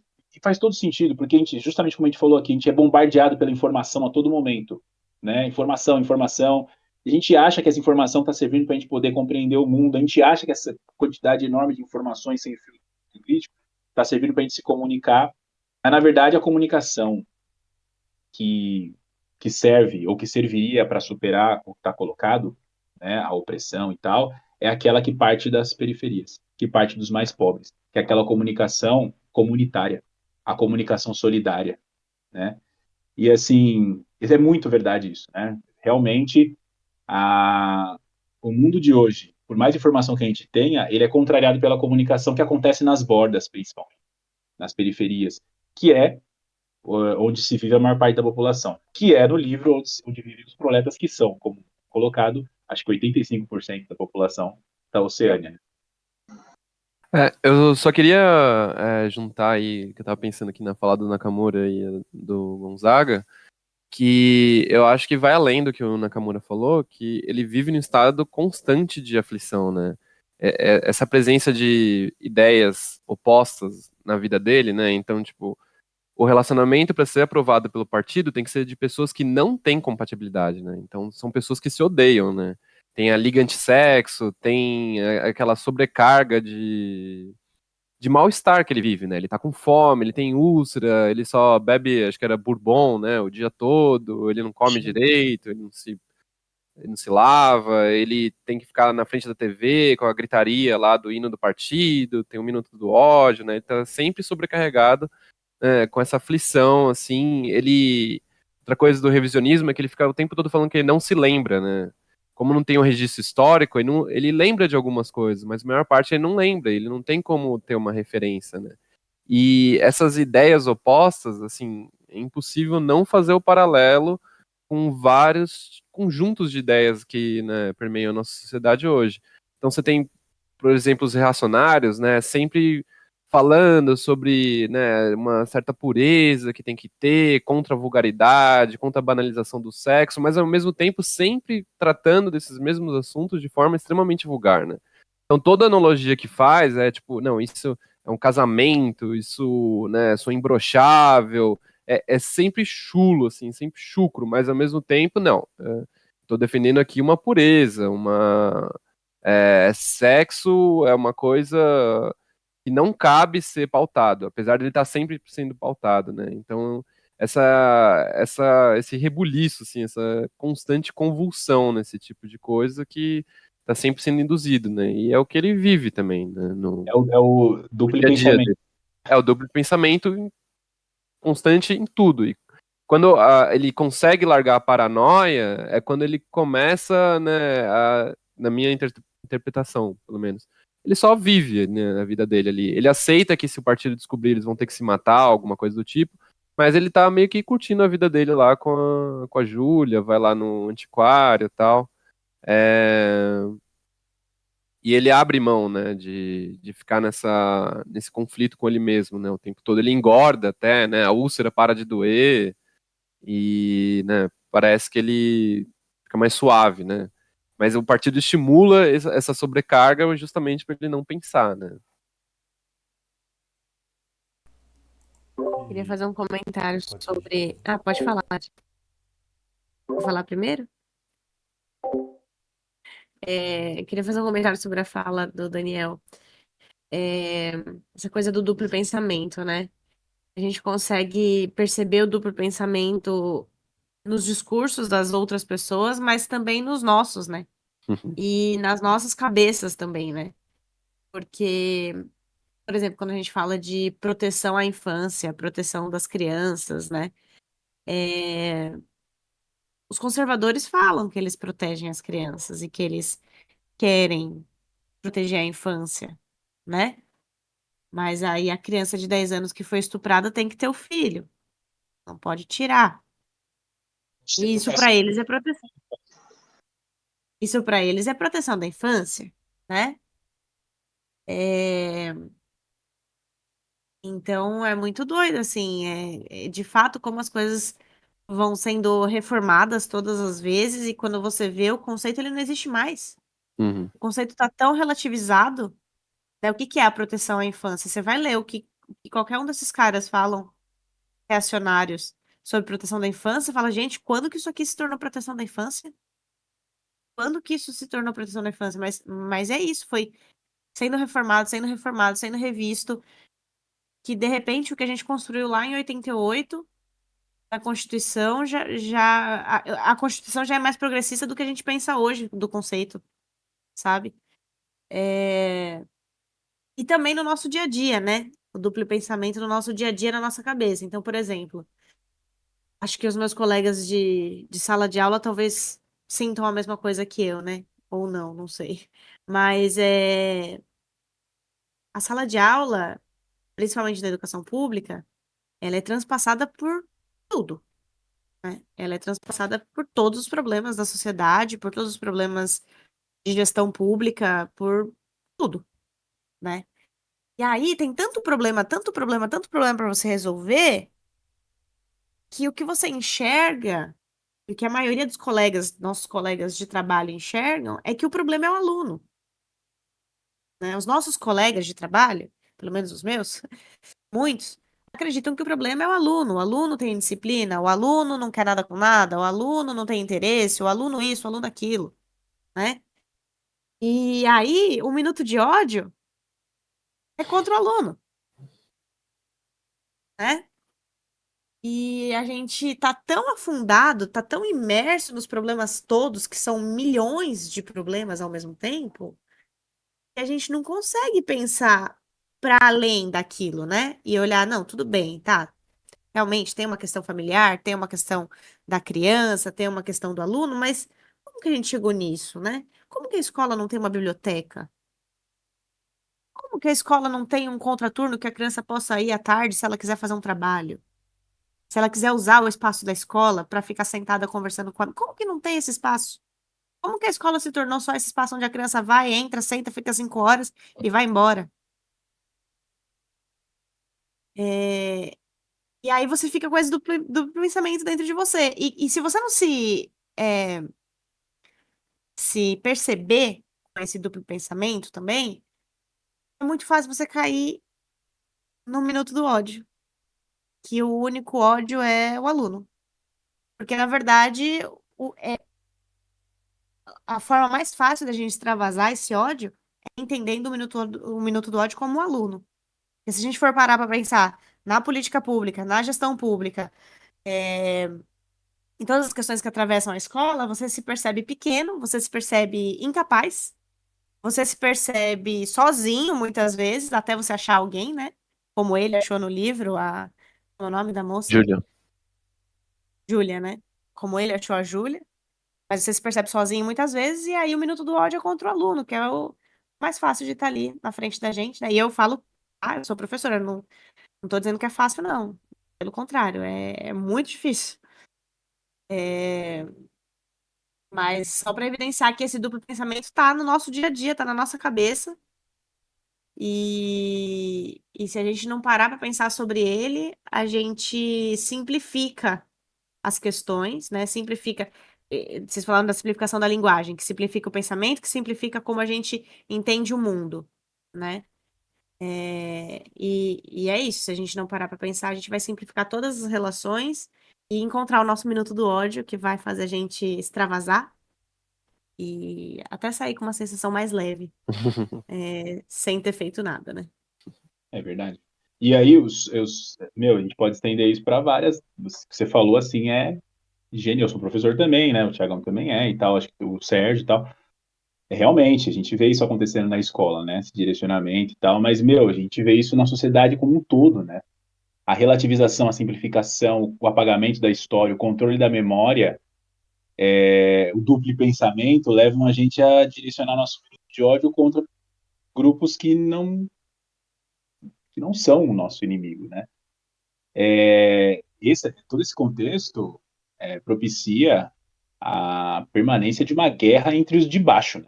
faz todo sentido, porque a gente, justamente como a gente falou aqui, a gente é bombardeado pela informação a todo momento, né? Informação. A gente acha que essa informação está servindo para a gente poder compreender o mundo, a gente acha que essa quantidade enorme de informações sem filtro crítico está servindo para a gente se comunicar, mas na verdade a comunicação que, que serve ou que serviria para superar o que está colocado, né, a opressão e tal, é aquela que parte das periferias, que parte dos mais pobres, que é aquela comunicação comunitária, a comunicação solidária, né? E assim, é muito verdade isso, né? Realmente, o mundo de hoje, por mais informação que a gente tenha, ele é contrariado pela comunicação que acontece nas bordas, principalmente, nas periferias, que é onde se vive a maior parte da população, que é no livro onde vivem os proletas, que são, como colocado, acho que 85% da população da Oceânia. Eu só queria juntar aí, que eu tava pensando aqui na fala do Nakamura e do Gonzaga, que eu acho que vai além do que o Nakamura falou, que ele vive num estado constante de aflição, né? Essa presença de ideias opostas na vida dele, né? Então, tipo, o relacionamento para ser aprovado pelo partido tem que ser de pessoas que não têm compatibilidade, né? Então, são pessoas que se odeiam, né? Tem a liga antissexo, tem aquela sobrecarga de mal-estar que ele vive, né? Ele tá com fome, ele tem úlcera, ele só bebe, acho que era bourbon, né? O dia todo, ele não come direito, ele não se lava, ele tem que ficar na frente da TV com a gritaria lá do hino do partido, tem um minuto do ódio, né? Ele tá sempre sobrecarregado, com essa aflição, assim. Outra coisa do revisionismo é que ele fica o tempo todo falando que ele não se lembra, né? Como não tem um registro histórico, ele lembra de algumas coisas, mas a maior parte ele não lembra, ele não tem como ter uma referência, né? E essas ideias opostas, assim, é impossível não fazer o paralelo com vários conjuntos de ideias que, né, permeiam a nossa sociedade hoje. Então você tem, por exemplo, os reacionários, né, sempre falando sobre, né, uma certa pureza que tem que ter, contra a vulgaridade, contra a banalização do sexo, mas ao mesmo tempo sempre tratando desses mesmos assuntos de forma extremamente vulgar, né? Então toda analogia que faz é tipo, não, isso é um casamento, isso, né, sou imbrochável, é sempre chulo, assim, sempre chucro, mas ao mesmo tempo, não. Estou defendendo aqui uma pureza, sexo é uma coisa que não cabe ser pautado, apesar de ele estar sempre sendo pautado, né? Então, esse rebuliço, assim, essa constante convulsão nesse tipo de coisa que está sempre sendo induzido, né? E é o que ele vive também, né? É o duplo dia a dia pensamento. dele. É o duplo pensamento constante em tudo. quando ele consegue largar a paranoia, é quando ele começa, né, na minha interpretação, pelo menos. Ele só vive, né, a vida dele ali. Ele aceita que se o partido descobrir, eles vão ter que se matar, alguma coisa do tipo, mas ele tá meio que curtindo a vida dele lá com a Júlia, vai lá no antiquário e tal. E ele abre mão, né, de ficar nesse conflito com ele mesmo, né, o tempo todo. Ele engorda até, né, a úlcera para de doer e, né, parece que ele fica mais suave, né. Mas o partido estimula essa sobrecarga justamente para ele não pensar, né. Queria E fazer um comentário pode ir. sobre. Ah, pode falar. Vou falar primeiro? Queria fazer um comentário sobre a fala do Daniel. É, essa coisa do duplo pensamento, né? A gente consegue perceber o duplo pensamento nos discursos das outras pessoas, mas também nos nossos, né? E nas nossas cabeças também, né? Porque, por exemplo, quando a gente fala de proteção à infância, proteção das crianças, né? Os conservadores falam que eles protegem as crianças e que eles querem proteger a infância, né? Mas aí a criança de 10 anos que foi estuprada tem que ter o filho, não pode tirar. E isso para eles é proteção. Isso para eles é proteção da infância, né? É, então é muito doido, assim, de fato como as coisas vão sendo reformadas todas as vezes e quando você vê o conceito ele não existe mais. Uhum. O conceito está tão relativizado, né? O que que é a proteção à infância? Você vai ler o que qualquer um desses caras falam, reacionários, sobre proteção da infância, fala, gente, quando que isso aqui se tornou proteção da infância? Quando que isso se tornou proteção da infância? Mas é isso, foi sendo reformado, sendo reformado, sendo revisto, que de repente o que a gente construiu lá em 88, a Constituição a Constituição já é mais progressista do que a gente pensa hoje do conceito, sabe? E também no nosso dia a dia, né? O duplo pensamento no nosso dia a dia, na nossa cabeça. Então, por exemplo, acho que os meus colegas de sala de aula talvez sintam a mesma coisa que eu, né? Ou não, não sei. Mas a sala de aula, principalmente na educação pública, ela é transpassada por tudo, né? Ela é transpassada por todos os problemas da sociedade, por todos os problemas de gestão pública, por tudo, né? E aí tem tanto problema, tanto problema, tanto problema para você resolver, que o que você enxerga, e o que a maioria dos colegas, nossos colegas de trabalho enxergam, é que o problema é o aluno, né? Os nossos colegas de trabalho, pelo menos os meus, muitos, acreditam que o problema é o aluno tem indisciplina, o aluno não quer nada com nada, o aluno não tem interesse, o aluno isso, o aluno aquilo, né? E aí, o minuto de ódio é contra o aluno, né? E a gente tá tão afundado, tá tão imerso nos problemas todos, que são milhões de problemas ao mesmo tempo, que a gente não consegue pensar para além daquilo, né? E olhar, não, tudo bem, tá? Realmente tem uma questão familiar, tem uma questão da criança, tem uma questão do aluno, mas como que a gente chegou nisso, né? Como que a escola não tem uma biblioteca? Como que a escola não tem um contraturno que a criança possa ir à tarde se ela quiser fazer um trabalho? Se ela quiser usar o espaço da escola para ficar sentada conversando com a... Como que não tem esse espaço? Como que a escola se tornou só esse espaço onde a criança vai, entra, senta, fica 5 horas e vai embora? É, E aí você fica com esse duplo pensamento dentro de você. E se você não se perceber com esse duplo pensamento também, é muito fácil você cair no minuto do ódio, que o único ódio é o aluno. Porque, na verdade, a forma mais fácil da gente extravasar esse ódio é entendendo o minuto do ódio como um aluno. Porque se a gente for parar para pensar na política pública, na gestão pública, em todas as questões que atravessam a escola, você se percebe pequeno, você se percebe incapaz, você se percebe sozinho muitas vezes, até você achar alguém, né? Como ele achou no livro, qual é o nome da moça? Júlia. Júlia, né? Como ele achou a Júlia. Mas você se percebe sozinho muitas vezes, e aí o minuto do ódio é contra o aluno, que é o mais fácil de estar ali na frente da gente, né? E eu falo, eu sou professora, não tô dizendo que é fácil, não. Pelo contrário, é muito difícil. É, Mas só para evidenciar que esse duplo pensamento tá no nosso dia a dia, tá na nossa cabeça. E se a gente não parar para pensar sobre ele, a gente simplifica as questões, né? Simplifica. Vocês falaram da simplificação da linguagem, que simplifica o pensamento, que simplifica como a gente entende o mundo, né? E é isso. Se a gente não parar para pensar, a gente vai simplificar todas as relações e encontrar o nosso minuto do ódio, que vai fazer a gente extravasar e até sair com uma sensação mais leve, sem ter feito nada, né? É verdade. E aí, a gente pode estender isso para várias. O que você falou, assim, é gênio. Eu sou professor também, né? O Thiagão também é e tal. Acho que o Sérgio e tal. Realmente, a gente vê isso acontecendo na escola, né? Esse direcionamento e tal. Mas, a gente vê isso na sociedade como um todo, né? A relativização, a simplificação, o apagamento da história, o controle da memória, o duplo pensamento levam a gente a direcionar nosso grito de ódio contra grupos que não são o nosso inimigo, né? Todo esse contexto propicia a permanência de uma guerra entre os de baixo, né?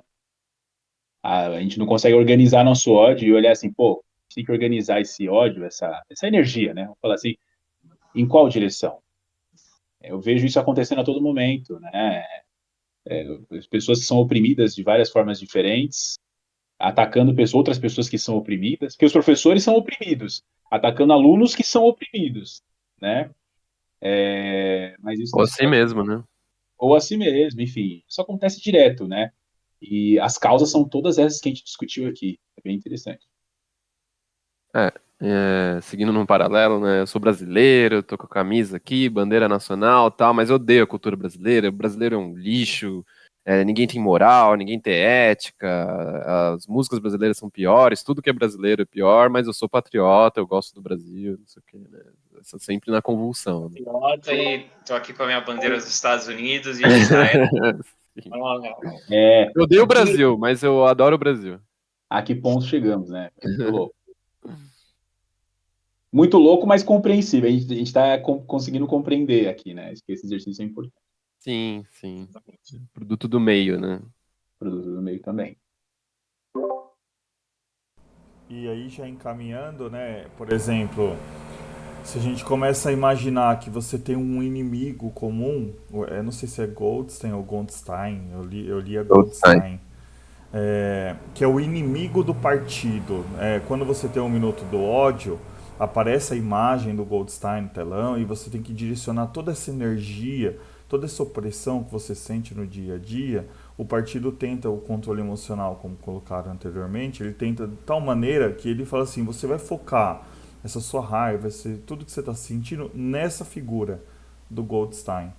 A gente não consegue organizar nosso ódio e olhar assim, pô, a gente tem que organizar esse ódio, essa energia, né? Vamos falar assim, em qual direção? Eu vejo isso acontecendo a todo momento, né? As pessoas que são oprimidas de várias formas diferentes, atacando outras pessoas que são oprimidas, porque os professores são oprimidos, atacando alunos que são oprimidos, né? Mas isso Ou na assim sociedade, mesmo, né? ou a si mesmo, enfim, isso acontece direto, né? E as causas são todas essas que a gente discutiu aqui. É bem interessante. Seguindo num paralelo, né? Eu sou brasileiro, tô com a camisa aqui, bandeira nacional, tal, mas eu odeio a cultura brasileira. O brasileiro é um lixo, ninguém tem moral, ninguém tem ética, as músicas brasileiras são piores, tudo que é brasileiro é pior, mas eu sou patriota, eu gosto do Brasil, não sei o quê, né? Isso sempre na convulsão, né? Pilota e tô aqui com a minha bandeira dos Estados Unidos e de Israel. Sim. É, Eu odeio o que, Brasil, mas eu adoro o Brasil. a que ponto chegamos, né? É muito louco. Muito louco, mas compreensível. A gente está conseguindo compreender aqui, né? Acho que esse exercício é importante. Sim, sim. Produto do meio, né? Produto do meio também. E aí já encaminhando, né? Por exemplo, se a gente começa a imaginar que você tem um inimigo comum, eu não sei se é Goldstein ou Goldstein, eu li a Goldstein, que é o inimigo do partido. Quando você tem um minuto do ódio, aparece a imagem do Goldstein no telão e você tem que direcionar toda essa energia, toda essa opressão que você sente no dia a dia. O partido tenta o controle emocional, como colocaram anteriormente, ele tenta de tal maneira que ele fala assim, você vai focar essa sua raiva, tudo que você está sentindo nessa figura do Goldstein.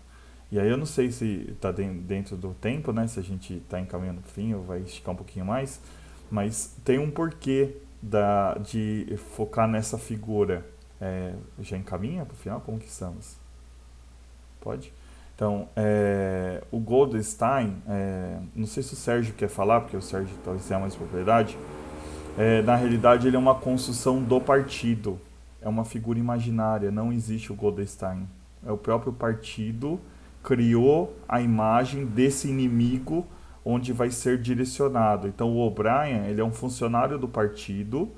E aí eu não sei se está dentro do tempo, né? Se a gente está encaminhando para o fim ou vai esticar um pouquinho mais. Mas tem um porquê de focar nessa figura. Já encaminha para o final? Como que estamos? Pode? Então, o Goldstein, não sei se o Sérgio quer falar, porque o Sérgio talvez tenha mais propriedade. Na realidade, ele é uma construção do partido. É uma figura imaginária, não existe o Goldstein. É o próprio partido criou a imagem desse inimigo onde vai ser direcionado. Então o O'Brien, ele é um funcionário do partido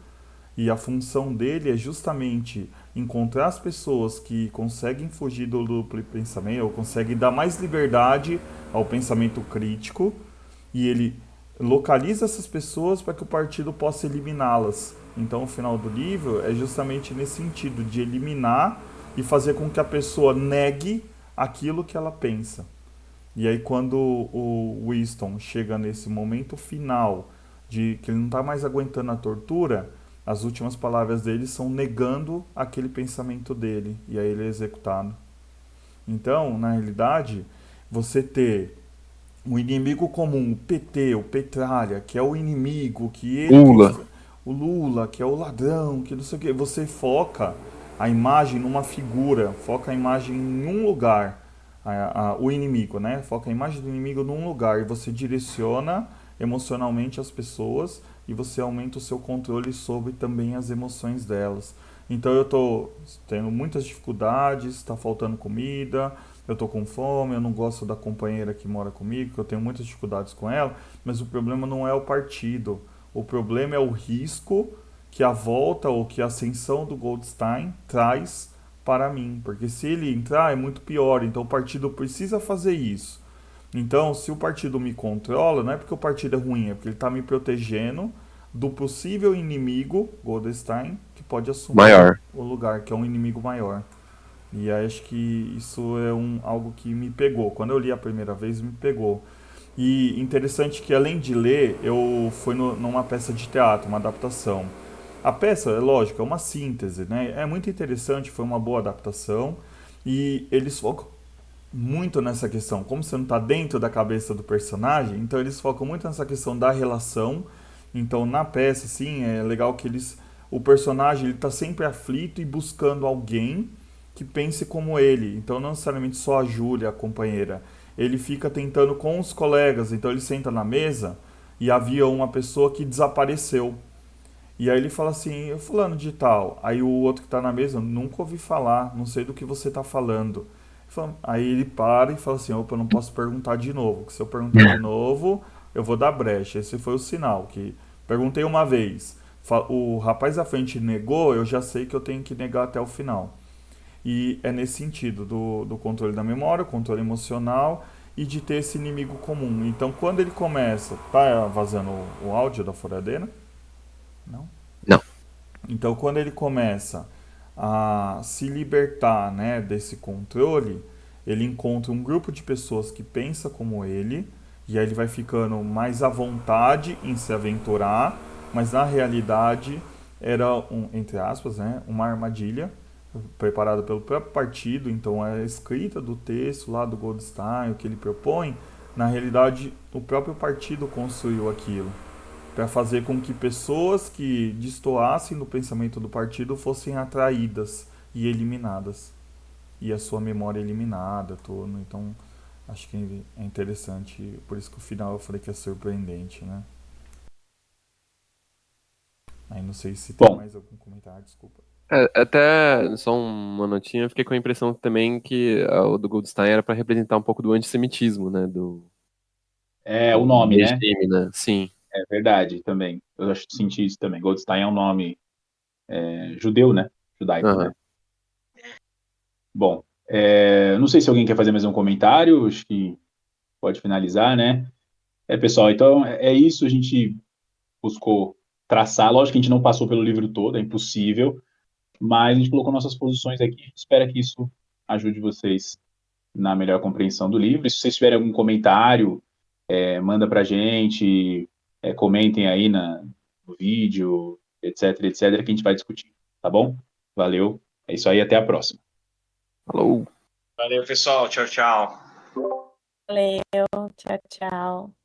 e a função dele é justamente encontrar as pessoas que conseguem fugir do duplo pensamento ou conseguem dar mais liberdade ao pensamento crítico e ele localiza essas pessoas para que o partido possa eliminá-las. Então o final do livro é justamente nesse sentido de eliminar e fazer com que a pessoa negue aquilo que ela pensa. E aí quando o Winston chega nesse momento final de que ele não está mais aguentando a tortura, as últimas palavras dele são negando aquele pensamento dele, e aí ele é executado. Então, na realidade, você ter um inimigo comum, o PT, o Petralha, que é o inimigo, que ele Lula. o Lula, que é o ladrão, que não sei o que, você foca a imagem numa figura, foca a imagem em um lugar. o inimigo, né? Foca a imagem do inimigo num lugar e você direciona emocionalmente as pessoas e você aumenta o seu controle sobre também as emoções delas. Então eu tô tendo muitas dificuldades, está faltando comida, eu tô com fome, eu não gosto da companheira que mora comigo, que eu tenho muitas dificuldades com ela, mas o problema não é o partido. O problema é o risco que a volta ou que a ascensão do Goldstein traz para mim, porque se ele entrar é muito pior, então o partido precisa fazer isso. Então, se o partido me controla, não é porque o partido é ruim, é porque ele está me protegendo do possível inimigo, Goldstein, que pode assumir Maior. o lugar, que é um inimigo maior. E aí acho que isso é algo que me pegou. Quando eu li a primeira vez, me pegou. E interessante que, além de ler, eu fui numa peça de teatro, uma adaptação. A peça, é lógico, é uma síntese, né? É muito interessante, foi uma boa adaptação. E eles focam muito nessa questão. Como você não está dentro da cabeça do personagem, então eles focam muito nessa questão da relação. Então, na peça, assim, é legal que o personagem ele está sempre aflito e buscando alguém que pense como ele. Então, não necessariamente só a Júlia, a companheira. Ele fica tentando com os colegas. Então, ele senta na mesa e havia uma pessoa que desapareceu. E aí ele fala assim, fulano de tal. Aí o outro que está na mesa, nunca ouvi falar, não sei do que você está falando. Aí ele para e fala assim, opa, eu não posso perguntar de novo, porque se eu perguntar de novo, eu vou dar brecha. Esse foi o sinal, que perguntei uma vez, o rapaz à frente negou, eu já sei que eu tenho que negar até o final. E é nesse sentido, do controle da memória, controle emocional e de ter esse inimigo comum. Então quando ele começa, tá vazando o áudio da furadeira? Não? Não. Então, quando ele começa a se libertar, né, desse controle, ele encontra um grupo de pessoas que pensa como ele, e aí ele vai ficando mais à vontade em se aventurar, mas na realidade era, entre aspas, né, uma armadilha preparada pelo próprio partido. Então, a escrita do texto lá do Goldstein, o que ele propõe, na realidade, o próprio partido construiu aquilo para fazer com que pessoas que destoassem do pensamento do partido fossem atraídas e eliminadas. E a sua memória eliminada, tudo. Então, acho que é interessante. Por isso que o final eu falei que é surpreendente, né? Aí não sei se tem Bom, mais algum comentário, desculpa. Até só uma notinha, eu fiquei com a impressão também que o do Goldstein era para representar um pouco do antissemitismo, né? é o Do nome, né? regime, né? Sim. É verdade também. Eu acho que senti isso também. Goldstein é um nome judeu, né? Judaico, Aham. né? Bom, não sei se alguém quer fazer mais um comentário, acho que pode finalizar, né? Pessoal, então é isso, a gente buscou traçar, lógico que a gente não passou pelo livro todo, é impossível, mas a gente colocou nossas posições aqui, a gente espera que isso ajude vocês na melhor compreensão do livro. E se vocês tiverem algum comentário, manda pra gente, comentem aí no vídeo, etc, que a gente vai discutir, tá bom? Valeu, é isso aí, até a próxima. Falou. Valeu, pessoal. Tchau, tchau. Valeu, tchau, tchau.